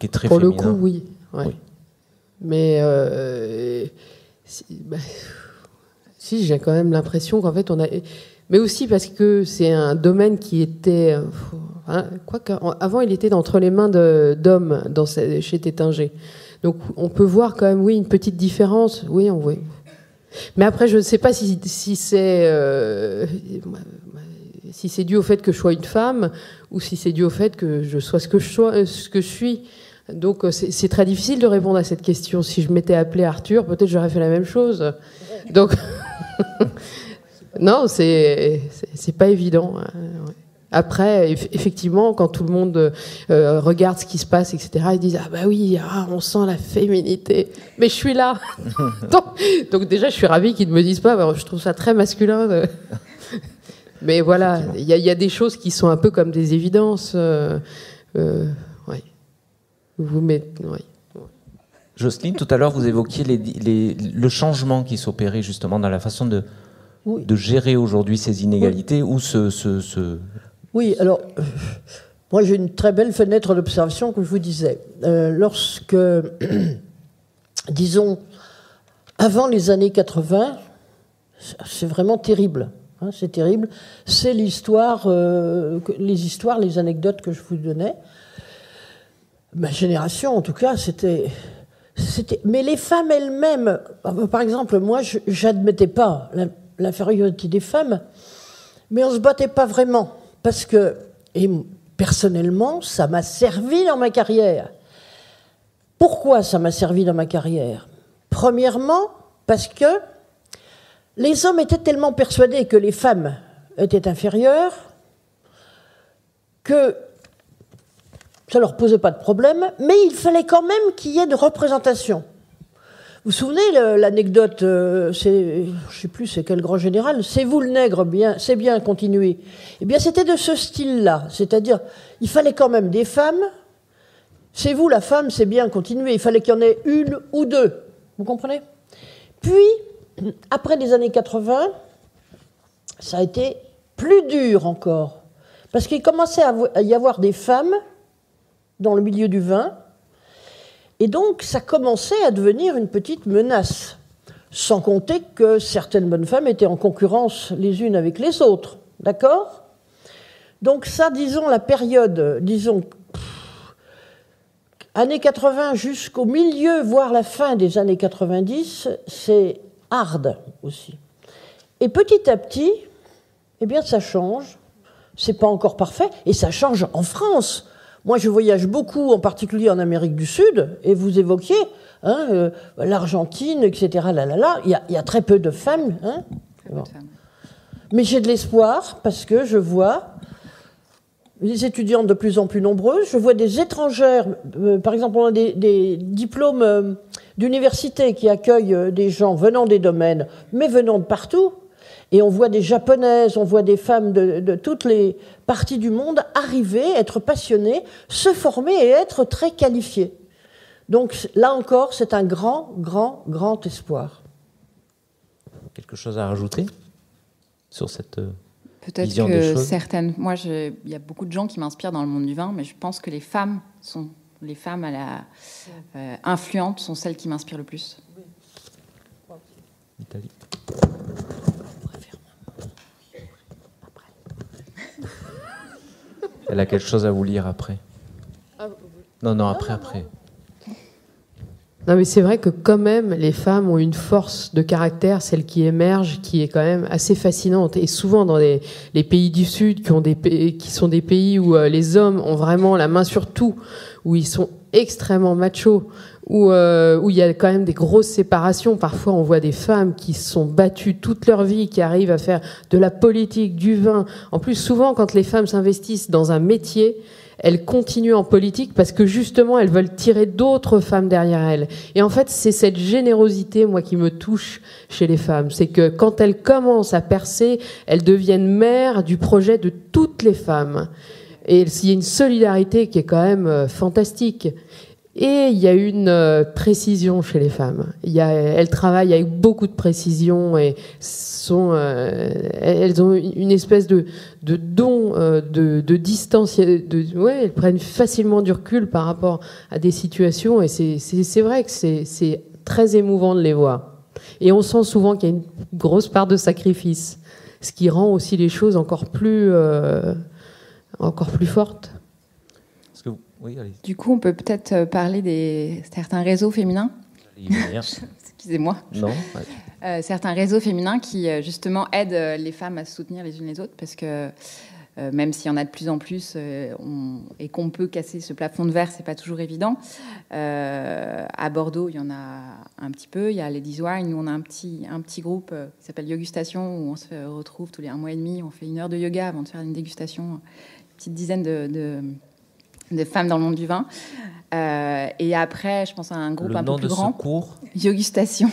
est très pour féminin? Pour le coup, oui. Ouais. Oui. Mais si, j'ai quand même l'impression qu'en fait, mais aussi parce que c'est un domaine qui était... avant, il était entre les mains d'hommes chez Tétinger. Donc, on peut voir quand même, oui, une petite différence. Oui, on voit. Mais après, je ne sais pas si c'est dû au fait que je sois une femme ou si c'est dû au fait que je sois ce que je suis. Donc c'est très difficile de répondre à cette question. Si je m'étais appelée Arthur, peut-être j'aurais fait la même chose. Donc non, c'est pas évident. Après, effectivement, quand tout le monde regarde ce qui se passe, etc., ils disent « Ah bah oui, on sent la féminité. » Mais je suis là. Donc déjà, je suis ravie qu'ils ne me disent pas. Je trouve ça très masculin. Mais voilà, il y a des choses qui sont un peu comme des évidences. Jocelyne, tout à l'heure, vous évoquiez le changement qui s'opérait justement dans la façon de gérer aujourd'hui ces inégalités ou Oui, alors, moi j'ai une très belle fenêtre d'observation, comme je vous disais. Lorsque, disons, avant les années 80, c'est vraiment terrible. C'est terrible. C'est l'histoire, les anecdotes que je vous donnais. Ma génération, en tout cas, c'était... Mais les femmes elles-mêmes, par exemple, moi, je n'admettais pas l'infériorité des femmes, mais on ne se battait pas vraiment. Parce que, et personnellement, ça m'a servi dans ma carrière. Pourquoi ça m'a servi dans ma carrière? Premièrement, parce que les hommes étaient tellement persuadés que les femmes étaient inférieures que ça ne leur posait pas de problème, mais il fallait quand même qu'il y ait de représentation. Vous vous souvenez l'anecdote, je ne sais plus c'est quel grand général, c'est vous le nègre, c'est bien, continuez. Eh bien c'était de ce style-là, c'est-à-dire il fallait quand même des femmes, c'est vous la femme, c'est bien, continuez, il fallait qu'il y en ait une ou deux, vous comprenez? Puis, après les années 80, ça a été plus dur encore, parce qu'il commençait à y avoir des femmes dans le milieu du vin, et donc ça commençait à devenir une petite menace. Sans compter que certaines bonnes femmes étaient en concurrence les unes avec les autres. D'accord ? Donc ça, disons, la période, disons, années 80 jusqu'au milieu, voire la fin des années 90, c'est hard aussi. Et petit à petit, eh bien, ça change. C'est pas encore parfait, et ça change en France. Moi, je voyage beaucoup, en particulier en Amérique du Sud, et vous évoquiez l'Argentine, etc. Il y a très peu de femmes. Hein, bon. Mais j'ai de l'espoir, parce que je vois les étudiantes de plus en plus nombreuses, je vois des étrangères, par exemple, on a des diplômes d'université qui accueillent des gens venant des domaines, mais venant de partout. Et on voit des japonaises, on voit des femmes de toutes les parties du monde arriver, être passionnées, se former et être très qualifiées. Donc là encore, c'est un grand, grand, grand espoir. Quelque chose à rajouter sur cette peut-être vision que des choses? certaines... Moi, il y a beaucoup de gens qui m'inspirent dans le monde du vin, mais je pense que les femmes influentes sont celles qui m'inspirent le plus. Italie. Elle a quelque chose à vous lire après. Non, après. Non, mais c'est vrai que quand même, les femmes ont une force de caractère, celle qui émerge, qui est quand même assez fascinante. Et souvent dans les pays du Sud, qui sont des pays où les hommes ont vraiment la main sur tout, où ils sont extrêmement machos, où il y a quand même des grosses séparations. Parfois, on voit des femmes qui se sont battues toute leur vie, qui arrivent à faire de la politique, du vin. En plus, souvent, quand les femmes s'investissent dans un métier, elles continuent en politique parce que justement, elles veulent tirer d'autres femmes derrière elles. Et en fait, c'est cette générosité, moi, qui me touche chez les femmes. C'est que quand elles commencent à percer, elles deviennent mères du projet de toutes les femmes. Et il y a une solidarité qui est quand même fantastique. Et il y a une précision chez les femmes. Elles travaillent avec beaucoup de précision et elles ont une espèce de don, de distance. Elles prennent facilement du recul par rapport à des situations. Et c'est vrai que c'est très émouvant de les voir. Et on sent souvent qu'il y a une grosse part de sacrifice, ce qui rend aussi les choses encore plus fortes. Oui, du coup, on peut peut-être parler des certains réseaux féminins. Excusez-moi. Non. Certains réseaux féminins qui, justement, aident les femmes à se soutenir les unes les autres, parce que même s'il y en a de plus en plus et qu'on peut casser ce plafond de verre, c'est pas toujours évident. À Bordeaux, il y en a un petit peu. Il y a Ladies Wine. Nous, on a un petit groupe qui s'appelle Yogustation, où on se retrouve tous les 1 mois et demi. On fait 1 heure de yoga avant de faire une dégustation. Une petite dizaine de femmes dans le monde du vin. Et après, je pense à un groupe un peu plus grand. Le nom de ce cours ? Yogustation.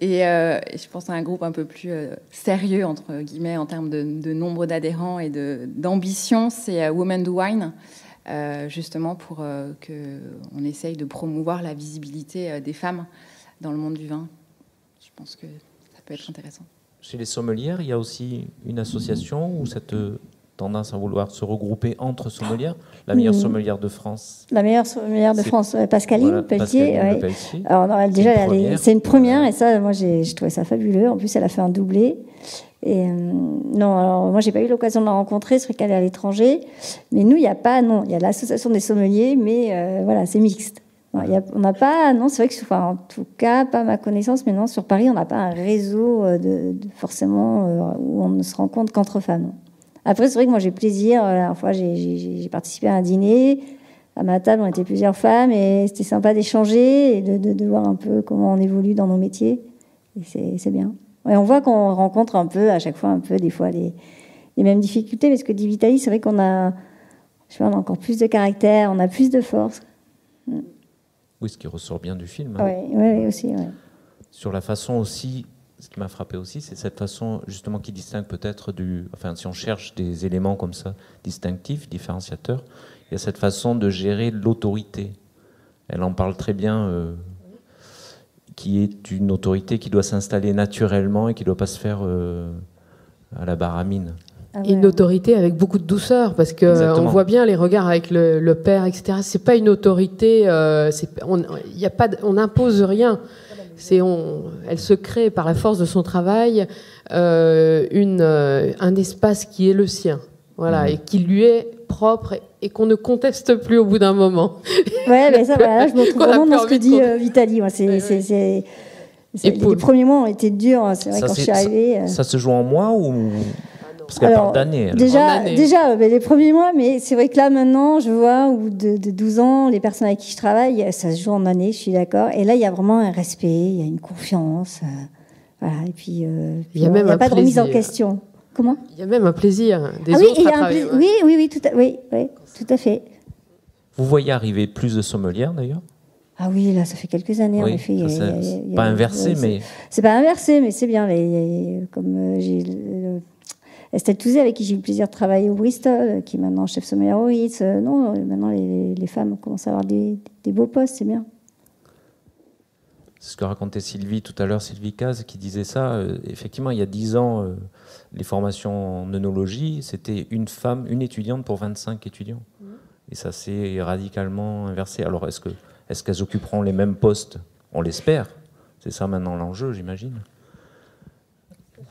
Et je pense à un groupe un peu plus sérieux, entre guillemets, en termes de nombre d'adhérents et d'ambition. C'est Women Do Wine, justement pour qu'on essaye de promouvoir la visibilité des femmes dans le monde du vin. Je pense que ça peut être intéressant. Chez les sommelières, il y a aussi une association où cette tendance à vouloir se regrouper entre sommelières. La meilleure sommelière de France. La meilleure sommelière de France, Pascaline Pelletier. Pascaline Pelletier. Alors, déjà, c'est une première, et ça, moi, j'ai trouvé ça fabuleux. En plus, elle a fait un doublé. Et non, alors moi, j'ai pas eu l'occasion de la rencontrer. C'est vrai qu'elle est à l'étranger. Mais nous, il y a l'association des sommeliers, mais voilà, c'est mixte. On n'a pas, non, c'est vrai que, en tout cas, pas à ma connaissance, mais non, sur Paris, on n'a pas un réseau forcément où on ne se rencontre qu'entre femmes. Après, c'est vrai que moi, j'ai plaisir. La dernière fois, j'ai participé à un dîner. À ma table, on était plusieurs femmes et c'était sympa d'échanger et de voir un peu comment on évolue dans nos métiers. Et c'est bien. Et on voit qu'on rencontre un peu, à chaque fois, des fois, les mêmes difficultés. Parce que Divitalis, c'est vrai qu'on a encore plus de caractère, on a plus de force. Oui, ce qui ressort bien du film. Oui, aussi. Ouais. Sur la façon aussi... Ce qui m'a frappé aussi, c'est cette façon justement qui distingue peut-être si on cherche des éléments comme ça, distinctifs, différenciateurs, il y a cette façon de gérer l'autorité. Elle en parle très bien, qui est une autorité qui doit s'installer naturellement et qui ne doit pas se faire à la baramine. Et une autorité avec beaucoup de douceur, parce qu'on voit bien les regards avec le père, etc. C'est pas une autorité, on n'impose rien. Elle se crée par la force de son travail un espace qui est le sien, voilà, et qui lui est propre et qu'on ne conteste plus au bout d'un moment. Ouais, mais ça, voilà, je me retrouve vraiment dans ce que dit Vitali. Les premiers mois ont été durs. C'est vrai, quand je suis arrivée. Ça se joue en mois ou parce qu'elle parle d'années. Déjà, les premiers mois, mais c'est vrai que là, maintenant, je vois, au bout de 12 ans, les personnes avec qui je travaille, ça se joue en années, je suis d'accord. Et là, il y a vraiment un respect, il y a une confiance. Voilà, et puis, il n'y a pas de remise en question. Comment ? Il y a même un plaisir des autres à travailler. Oui, tout à fait. Vous voyez arriver plus de sommelières, d'ailleurs ? Ah oui, là, ça fait quelques années, en effet. C'est pas inversé, mais... C'est pas inversé, mais c'est bien. Comme j'ai... Estelle Touzé, avec qui j'ai eu le plaisir de travailler au Bristol, qui est maintenant chef sommelier au Ritz. Non, maintenant, les femmes commencent à avoir des beaux postes, c'est bien. C'est ce que racontait Sylvie tout à l'heure, Sylvie Caz, qui disait ça. Effectivement, il y a 10 ans, les formations en œnologie, c'était une femme, une étudiante pour 25 étudiants. Et ça s'est radicalement inversé. Alors, est-ce qu'elles occuperont les mêmes postes ? On l'espère. C'est ça maintenant l'enjeu, j'imagine.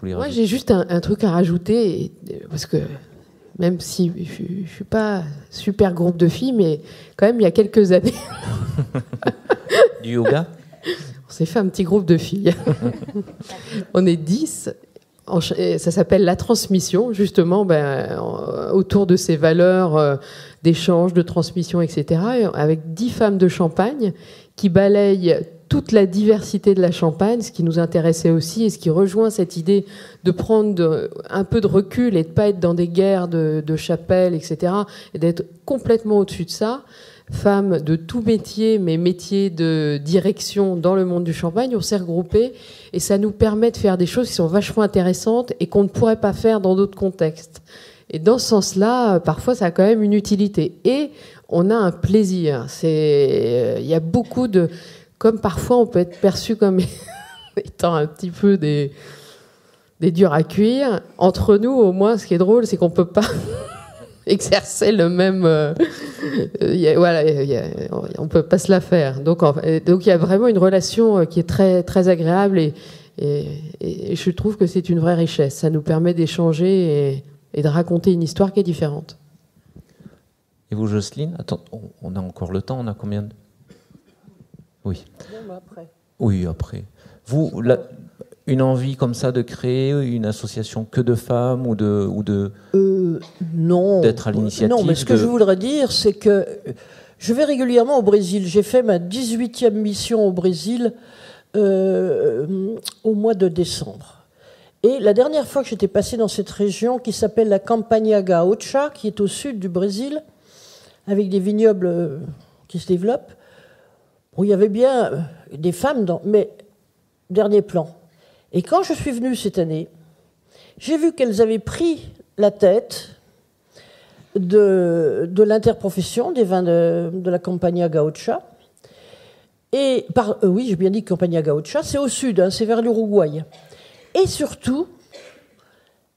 Moi, j'ai juste un truc à rajouter, parce que même si je ne suis pas super groupe de filles, mais quand même, il y a quelques années... Du yoga ? On s'est fait un petit groupe de filles. On est 10. Ça s'appelle la transmission, justement, autour de ces valeurs d'échange, de transmission, etc., avec 10 femmes de Champagne qui balayent toute la diversité de la Champagne, ce qui nous intéressait aussi et ce qui rejoint cette idée de prendre un peu de recul et de ne pas être dans des guerres de chapelles, etc., et d'être complètement au-dessus de ça. Femmes de tout métier, mais métiers de direction dans le monde du champagne, on s'est regroupés et ça nous permet de faire des choses qui sont vachement intéressantes et qu'on ne pourrait pas faire dans d'autres contextes. Et dans ce sens-là, parfois, ça a quand même une utilité. Et on a un plaisir. Il y a beaucoup de... Comme parfois, on peut être perçu comme étant un petit peu des durs à cuire. Entre nous, au moins, ce qui est drôle, c'est qu'on ne peut pas... exercer le même... on ne peut pas se la faire. Donc, il y a vraiment une relation qui est très, très agréable et je trouve que c'est une vraie richesse. Ça nous permet d'échanger et de raconter une histoire qui est différente. Et vous, Jocelyne ? Attends, on a encore le temps, on a combien de... Oui. Après. Oui, après. Vous, une envie comme ça de créer une association que de femmes ou non, d'être à l'initiative. Non, mais ce que je voudrais dire, c'est que je vais régulièrement au Brésil. J'ai fait ma 18e mission au Brésil au mois de décembre. Et la dernière fois que j'étais passée dans cette région qui s'appelle la Campanha Gaúcha, qui est au sud du Brésil, avec des vignobles qui se développent, où il y avait bien des femmes, mais dernier plan. Et quand je suis venue cette année, j'ai vu qu'elles avaient pris la tête de l'interprofession des vins de la Campanha Gaúcha. Et oui, j'ai bien dit Campanha Gaúcha, c'est au sud, c'est vers l'Uruguay. Et surtout,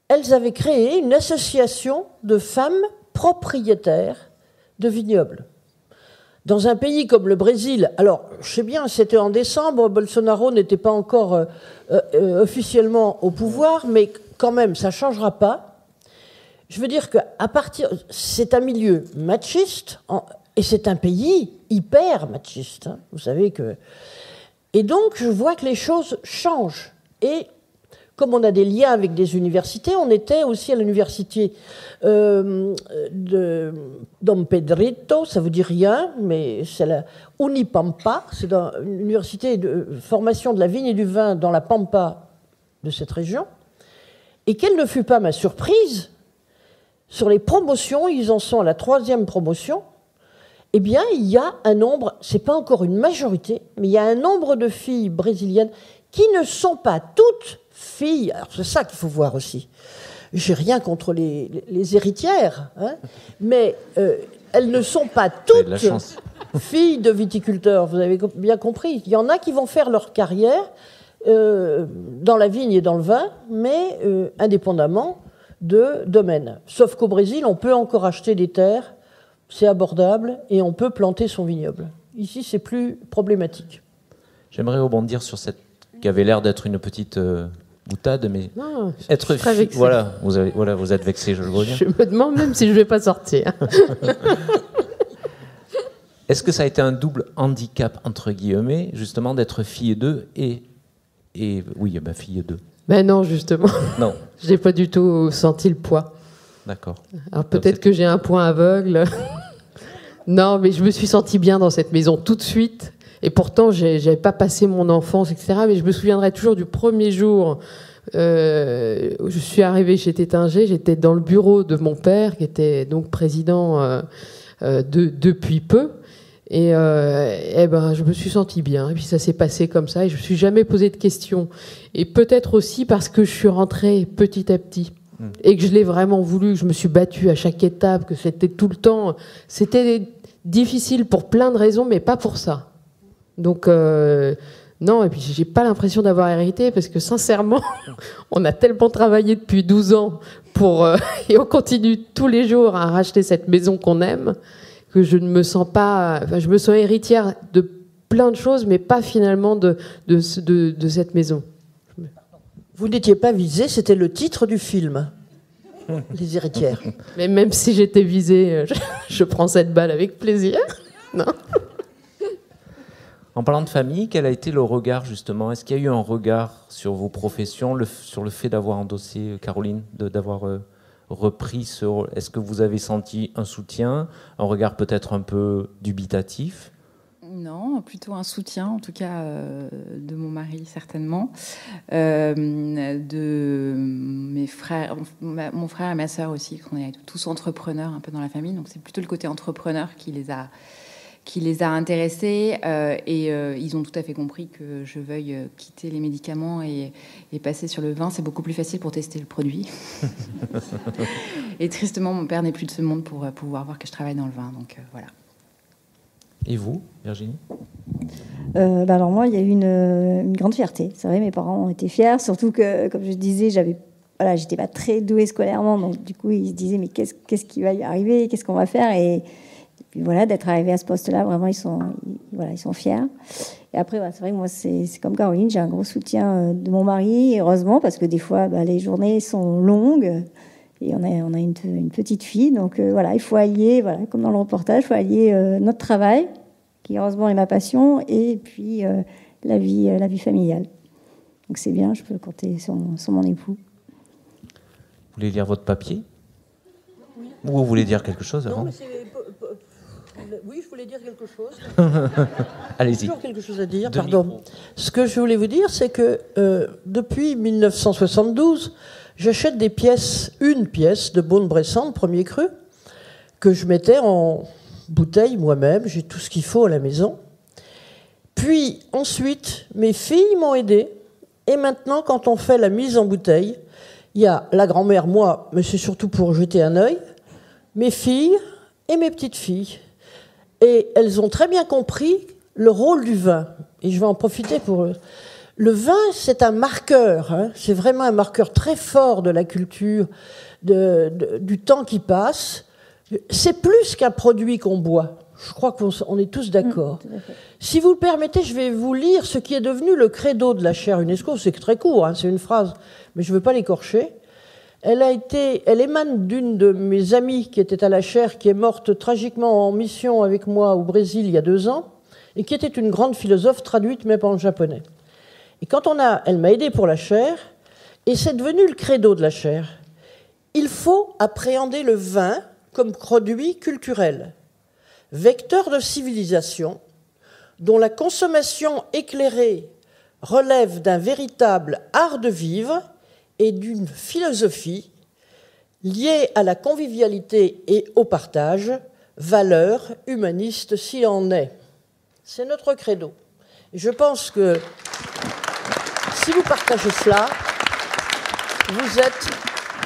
elles avaient créé une association de femmes propriétaires de vignobles. Dans un pays comme le Brésil, alors je sais bien, c'était en décembre, Bolsonaro n'était pas encore officiellement au pouvoir, mais quand même, ça ne changera pas. Je veux dire c'est un milieu machiste, et c'est un pays hyper machiste, hein, vous savez que... Et donc, je vois que les choses changent. Et comme on a des liens avec des universités, on était aussi à l'université de Dom Pedrito, ça veut dire rien, mais c'est la Unipampa, c'est une université de formation de la vigne et du vin dans la Pampa de cette région. Et quelle ne fut pas ma surprise, sur les promotions, ils en sont à la 3e promotion, eh bien, il y a un nombre, c'est pas encore une majorité, mais il y a un nombre de filles brésiliennes qui ne sont pas toutes filles, alors c'est ça qu'il faut voir aussi. J'ai rien contre les héritières, hein, mais elles ne sont pas toutes filles de viticulteurs, vous avez bien compris. Il y en a qui vont faire leur carrière dans la vigne et dans le vin, mais indépendamment, de domaine. Sauf qu'au Brésil, on peut encore acheter des terres, c'est abordable, et on peut planter son vignoble. Ici, c'est plus problématique. J'aimerais rebondir sur cette qui avait l'air d'être une petite boutade, mais Non, être je serais vexée. voilà, vous êtes vexé, je le vois bien. Je me demande même si je vais pas sortir. Est-ce que ça a été un double handicap entre guillemets, justement, d'être fille d'eux et oui, fille d'eux. Ben non, justement. Non, Je n'ai pas du tout senti le poids. d'accord. Alors peut-être que j'ai un point aveugle. Non, mais je me suis sentie bien dans cette maison tout de suite. Et pourtant, j'avais pas passé mon enfance, etc. Mais je me souviendrai toujours du premier jour où je suis arrivée chez Tétinger. J'étais dans le bureau de mon père, qui était donc président depuis peu. Et je me suis sentie bien. Et puis ça s'est passé comme ça. Et je me suis jamais posé de questions. Et peut-être aussi parce que je suis rentrée petit à petit. Et que je l'ai vraiment voulu. Je me suis battue à chaque étape, que c'était tout le temps. C'était difficile pour plein de raisons, mais pas pour ça. Donc, non, et puis j'ai pas l'impression d'avoir hérité, parce que sincèrement, on a tellement travaillé depuis 12 ans et on continue tous les jours à racheter cette maison qu'on aime, que je ne me sens pas... Enfin, je me sens héritière de plein de choses, mais pas finalement de cette maison. Vous n'étiez pas visée, c'était le titre du film, Les héritières. Mais même si j'étais visée, je prends cette balle avec plaisir. Non. En parlant de famille, quel a été le regard, justement? Est-ce qu'il y a eu un regard sur vos professions, sur le fait d'avoir endossé, Caroline, d'avoir repris ce rôle? Est-ce que vous avez senti un soutien, un regard peut-être un peu dubitatif? Non, plutôt un soutien, en tout cas de mon mari, certainement. De mes frères, mon frère et ma sœur aussi, qu'on est tous entrepreneurs un peu dans la famille. Donc c'est plutôt le côté entrepreneur qui les a intéressés, et ils ont tout à fait compris que je veuille quitter les médicaments et passer sur le vin. C'est beaucoup plus facile pour tester le produit. Et tristement, mon père n'est plus de ce monde pour pouvoir voir que je travaille dans le vin. Donc voilà. Et vous, Virginie? Alors moi, il y a eu une grande fierté. C'est vrai, mes parents ont été fiers, surtout que, comme je disais, j'étais pas très douée scolairement, donc du coup, ils se disaient mais qu'est-ce qui va y arriver, qu'est-ce qu'on va faire, et puis voilà, d'être arrivé à ce poste-là, vraiment, ils sont fiers. Et après, c'est vrai que moi, c'est comme Caroline, j'ai un gros soutien de mon mari, heureusement, parce que des fois, les journées sont longues, et on a une petite fille, donc il faut allier, comme dans le reportage, il faut allier notre travail, qui heureusement est ma passion, et puis la vie familiale. Donc c'est bien, je peux compter sur mon époux. Vous voulez lire votre papier? Ou vous voulez dire quelque chose avant? Non, mais oui, je voulais dire quelque chose. Allez-y. Toujours quelque chose à dire, pardon. Ce que je voulais vous dire, c'est que depuis 1972, j'achète une pièce de Beaune-Bressant, premier cru, que je mettais en bouteille moi-même. J'ai tout ce qu'il faut à la maison. Puis ensuite, mes filles m'ont aidé. Et maintenant, quand on fait la mise en bouteille, il y a la grand-mère, moi, mais c'est surtout pour jeter un œil, mes filles et mes petites filles. Et elles ont très bien compris le rôle du vin. Et je vais en profiter pour... Le vin, c'est un marqueur. C'est vraiment un marqueur très fort de la culture, du temps qui passe. C'est plus qu'un produit qu'on boit. Je crois qu'on est tous d'accord. Si vous le permettez, je vais vous lire ce qui est devenu le credo de la chaire UNESCO. C'est très court, c'est une phrase, mais je ne veux pas l'écorcher. Elle émane d'une de mes amies qui était à la chaire, qui est morte tragiquement en mission avec moi au Brésil il y a 2 ans, et qui était une grande philosophe traduite même en japonais. Et elle m'a aidé pour la chaire, et c'est devenu le credo de la chaire. Il faut appréhender le vin comme produit culturel, vecteur de civilisation, dont la consommation éclairée relève d'un véritable art de vivre et d'une philosophie liée à la convivialité et au partage, valeur humaniste s'il en est. C'est notre credo. Et je pense que si vous partagez cela, vous êtes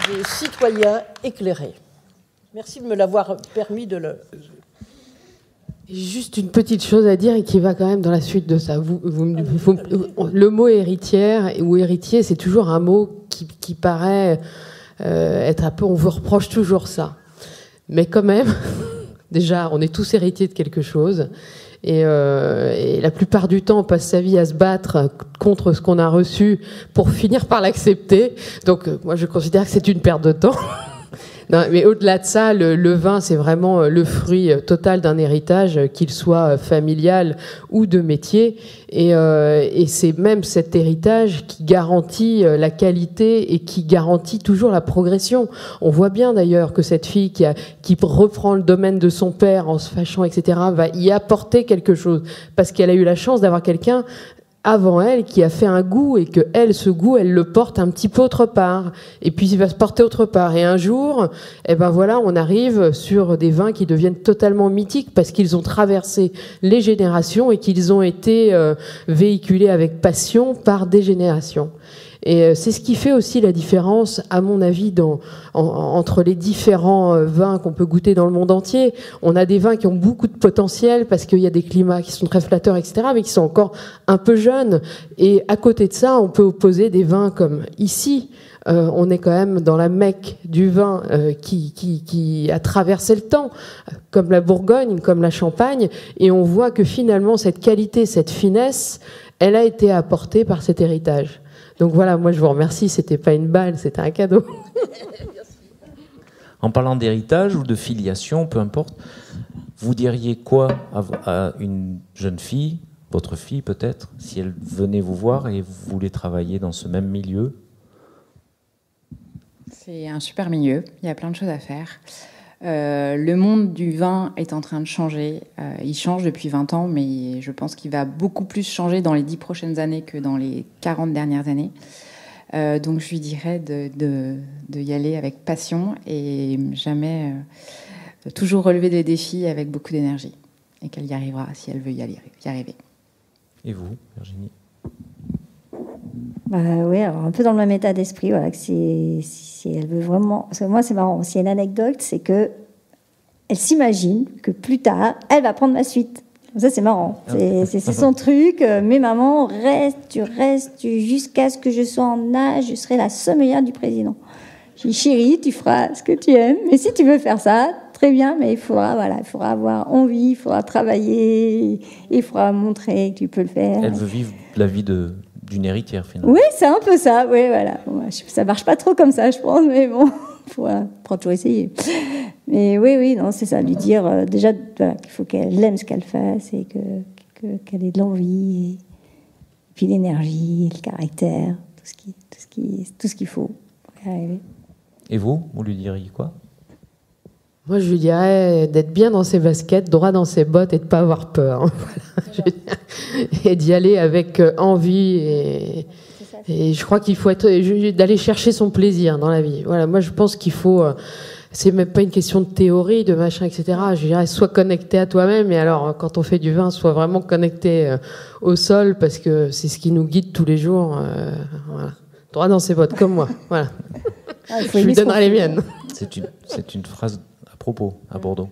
des citoyens éclairés. Merci de me l'avoir permis de le... Juste une petite chose à dire et qui va quand même dans la suite de ça. Le mot héritière ou héritier, c'est toujours un mot qui paraît être un peu, on vous reproche toujours ça. Mais quand même, déjà, on est tous héritiers de quelque chose. Et la plupart du temps, on passe sa vie à se battre contre ce qu'on a reçu pour finir par l'accepter. Donc, moi, je considère que c'est une perte de temps. Non, mais au-delà de ça, le vin, c'est vraiment le fruit total d'un héritage, qu'il soit familial ou de métier. Et c'est même cet héritage qui garantit la qualité et qui garantit toujours la progression. On voit bien d'ailleurs que cette fille qui reprend le domaine de son père en se fâchant, etc., va y apporter quelque chose. Parce qu'elle a eu la chance d'avoir quelqu'un avant elle qui a fait un goût et que elle, ce goût, elle le porte un petit peu autre part et puis il va se porter autre part et un jour, eh ben voilà, on arrive sur des vins qui deviennent totalement mythiques parce qu'ils ont traversé les générations et qu'ils ont été véhiculés avec passion par des générations. Et c'est ce qui fait aussi la différence, à mon avis, entre les différents vins qu'on peut goûter dans le monde entier. On a des vins qui ont beaucoup de potentiel parce qu'il y a des climats qui sont très flatteurs, etc., mais qui sont encore un peu jeunes. Et à côté de ça, on peut opposer des vins comme ici. On est quand même dans la Mecque du vin qui a traversé le temps, comme la Bourgogne, comme la Champagne. Et on voit que finalement, cette qualité, cette finesse, elle a été apportée par cet héritage. Donc voilà, moi je vous remercie, c'était pas une balle, c'était un cadeau. En parlant d'héritage ou de filiation, peu importe, vous diriez quoi à une jeune fille, votre fille peut-être, si elle venait vous voir et vous voulez travailler dans ce même milieu? C'est un super milieu, il y a plein de choses à faire. Le monde du vin est en train de changer. Il change depuis 20 ans, mais je pense qu'il va beaucoup plus changer dans les 10 prochaines années que dans les 40 dernières années. Donc je lui dirais de y aller avec passion et jamais toujours relever des défis avec beaucoup d'énergie. Et qu'elle y arrivera si elle veut y arriver. Et vous, Virginie? Oui, alors un peu dans le même état d'esprit, voilà, que si elle veut vraiment... Parce que moi, c'est marrant, s'il y a une anecdote, c'est que elle s'imagine que plus tard, elle va prendre ma suite. Ça, c'est marrant. C'est son truc. Mais maman, tu restes jusqu'à ce que je sois en âge, je serai la sommelière du président. Je dis, chérie, tu feras ce que tu aimes, mais si tu veux faire ça, très bien, mais il faudra avoir envie, il faudra travailler, il faudra montrer que tu peux le faire. Elle veut vivre la vie d'une héritière, finalement. Oui, c'est un peu ça, oui, voilà. Ça marche pas trop comme ça, je pense, mais bon, il faudra toujours essayer. Mais oui, non, c'est ça, lui dire déjà voilà, qu'il faut qu'elle aime ce qu'elle fasse et qu'elle ait de l'envie, et puis l'énergie, le caractère, tout ce qu'il faut pour y arriver. Et vous lui diriez quoi? Moi, je lui dirais d'être bien dans ses baskets, droit dans ses bottes et de ne pas avoir peur. Voilà. Et d'y aller avec envie. Et je crois qu'il faut d'aller chercher son plaisir dans la vie. Voilà, moi, je pense qu'il faut... c'est même pas une question de théorie, de machin, etc. Je dirais, sois connecté à toi-même. Et alors, quand on fait du vin, sois vraiment connecté au sol parce que c'est ce qui nous guide tous les jours. Voilà. Droit dans ses bottes, comme moi. Voilà. Je lui donnerai les miennes. C'est une phrase à propos à Bordeaux.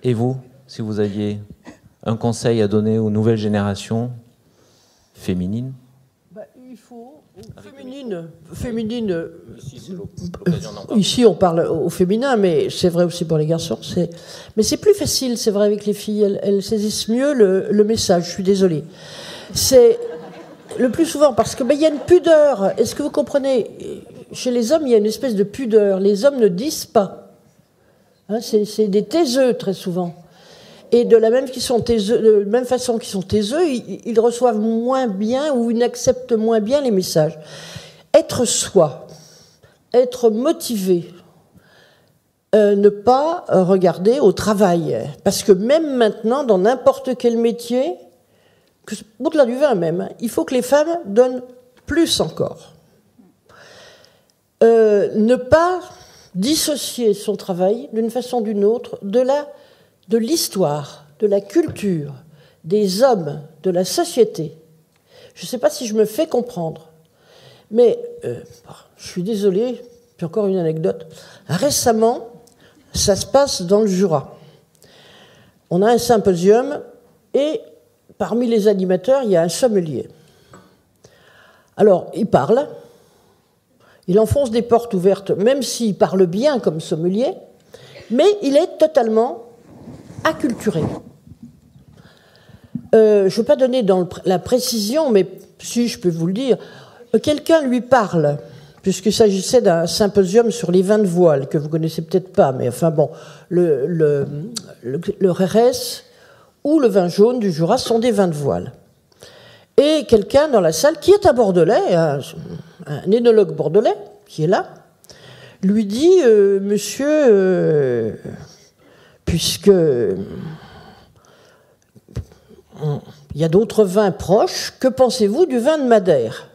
Et vous, si vous aviez un conseil à donner aux nouvelles générations féminines? Il faut féminine. Ici, on parle au féminin, mais c'est vrai aussi pour les garçons. Mais c'est plus facile, c'est vrai, avec les filles. Elles saisissent mieux le message. Je suis désolée. C'est le plus souvent parce que y a une pudeur. Est-ce que vous comprenez? Chez les hommes, il y a une espèce de pudeur. Les hommes ne disent pas. Hein, c'est des taiseux très souvent. Et de la même façon qu'ils sont taiseux, ils reçoivent moins bien ou ils acceptent moins bien les messages. Être soi, être motivé, ne pas regarder au travail. Parce que même maintenant, dans n'importe quel métier, au-delà du vin même, il faut que les femmes donnent plus encore. Ne pas dissocier son travail d'une façon ou d'une autre de l'histoire, de la culture, des hommes, de la société. Je ne sais pas si je me fais comprendre, mais je suis désolée, puis encore une anecdote. Récemment, ça se passe dans le Jura. On a un symposium et parmi les animateurs, il y a un sommelier. Alors, il parle. Il enfonce des portes ouvertes, même s'il parle bien comme sommelier, mais il est totalement acculturé. Je ne vais pas donner dans la précision, mais si je peux vous le dire, quelqu'un lui parle, puisqu'il s'agissait d'un symposium sur les vins de voile, que vous ne connaissez peut-être pas, mais enfin bon, le RRS ou le vin jaune du Jura sont des vins de voile. Et quelqu'un dans la salle, qui est un Bordelais, un énologue bordelais, qui est là, lui dit, monsieur, puisque il y a d'autres vins proches, que pensez-vous du vin de Madère?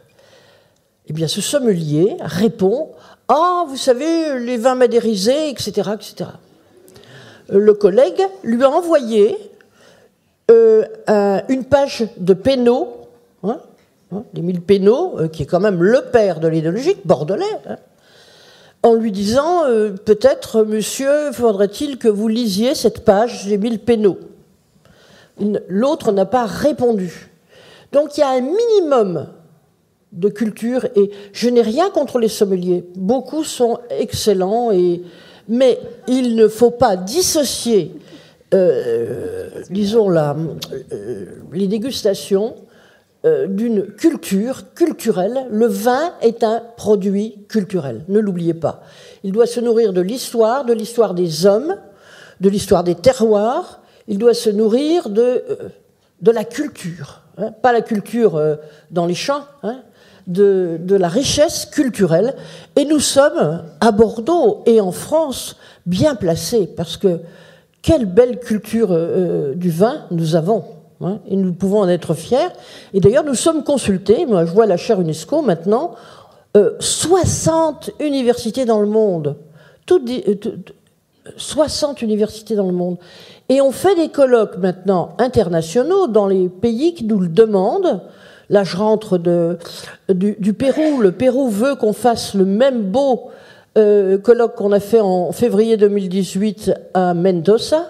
Eh bien, ce sommelier répond, ah, vous savez, les vins madérisés, etc., etc. Le collègue lui a envoyé une page de Pénaud, l'Émile Pénaud, qui est quand même le père de l'énologie bordelais, en lui disant, peut-être, monsieur, faudrait-il que vous lisiez cette page d'Émile Pénaud. L'autre n'a pas répondu. Donc il y a un minimum de culture, et je n'ai rien contre les sommeliers. Beaucoup sont excellents, mais il ne faut pas dissocier, disons, les dégustations d'une culture culturelle. Le vin est un produit culturel, ne l'oubliez pas. Il doit se nourrir de l'histoire des hommes, de l'histoire des terroirs. Il doit se nourrir de la culture, pas la culture dans les champs, de la richesse culturelle. Et nous sommes, à Bordeaux et en France, bien placés, parce que quelle belle culture du vin nous avons, et nous pouvons en être fiers. Et d'ailleurs, nous sommes consultés, moi je vois la chaire UNESCO maintenant, 60 universités dans le monde, 60 universités dans le monde. Et on fait des colloques maintenant internationaux dans les pays qui nous le demandent. Là, je rentre du Pérou. Le Pérou veut qu'on fasse le même beau colloque qu'on a fait en février 2018 à Mendoza.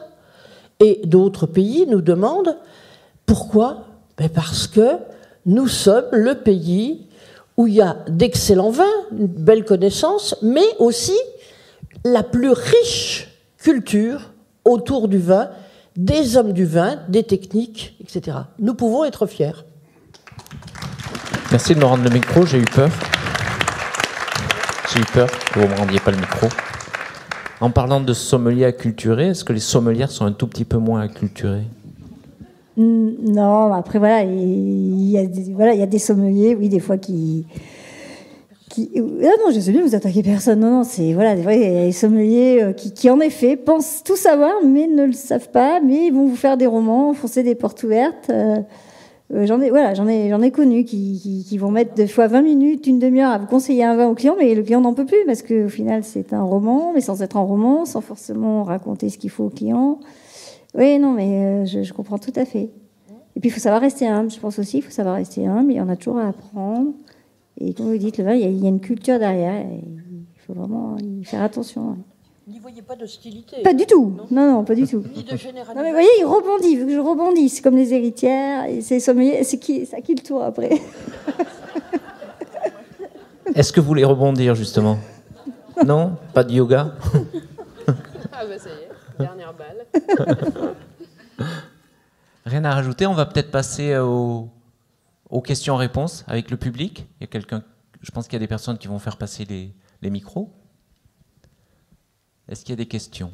Et d'autres pays nous demandent. Pourquoi? Parce que nous sommes le pays où il y a d'excellents vins, une belle connaissance, mais aussi la plus riche culture autour du vin, des hommes du vin, des techniques, etc. Nous pouvons être fiers. Merci de me rendre le micro, j'ai eu peur. J'ai eu peur que vous ne me rendiez pas le micro. En parlant de sommeliers acculturés, est-ce que les sommelières sont un tout petit peu moins acculturées? Non, après voilà, il y a des sommeliers, oui, des fois qui... Ah non, je sais bien, vous attaquez personne. Non, c'est voilà, des fois il y a des sommeliers qui en effet pensent tout savoir, mais ne le savent pas. Mais ils vont vous faire des romans, enfoncer des portes ouvertes. J'en ai connu qui vont mettre des fois 20 minutes, une demi-heure à vous conseiller un vin au client, mais le client n'en peut plus parce qu'au final c'est un roman, mais sans être un roman, sans forcément raconter ce qu'il faut au client. Oui, non, mais je comprends tout à fait. Et puis il faut savoir rester humble. Je pense aussi, il faut savoir rester humble. Il y en a toujours à apprendre. Et comme vous dites, le vin, il y a une culture derrière. Il faut vraiment y faire attention. Vous n'y voyez pas d'hostilité? Pas du tout. Non, pas du tout. Ni de généralisation. Non, mais vous voyez, il rebondit. Il veut que je rebondisse, comme les héritières. Et c'est sommelier. C'est à qui le tour après? Est-ce que vous voulez rebondir, justement? Non? Pas de yoga? Ah bah ça y est, dernière balle. Rien à rajouter, on va peut-être passer aux questions-réponses avec le public. Il y a quelqu'un, je pense qu'il y a des personnes qui vont faire passer les micros. Est-ce qu'il y a des questions?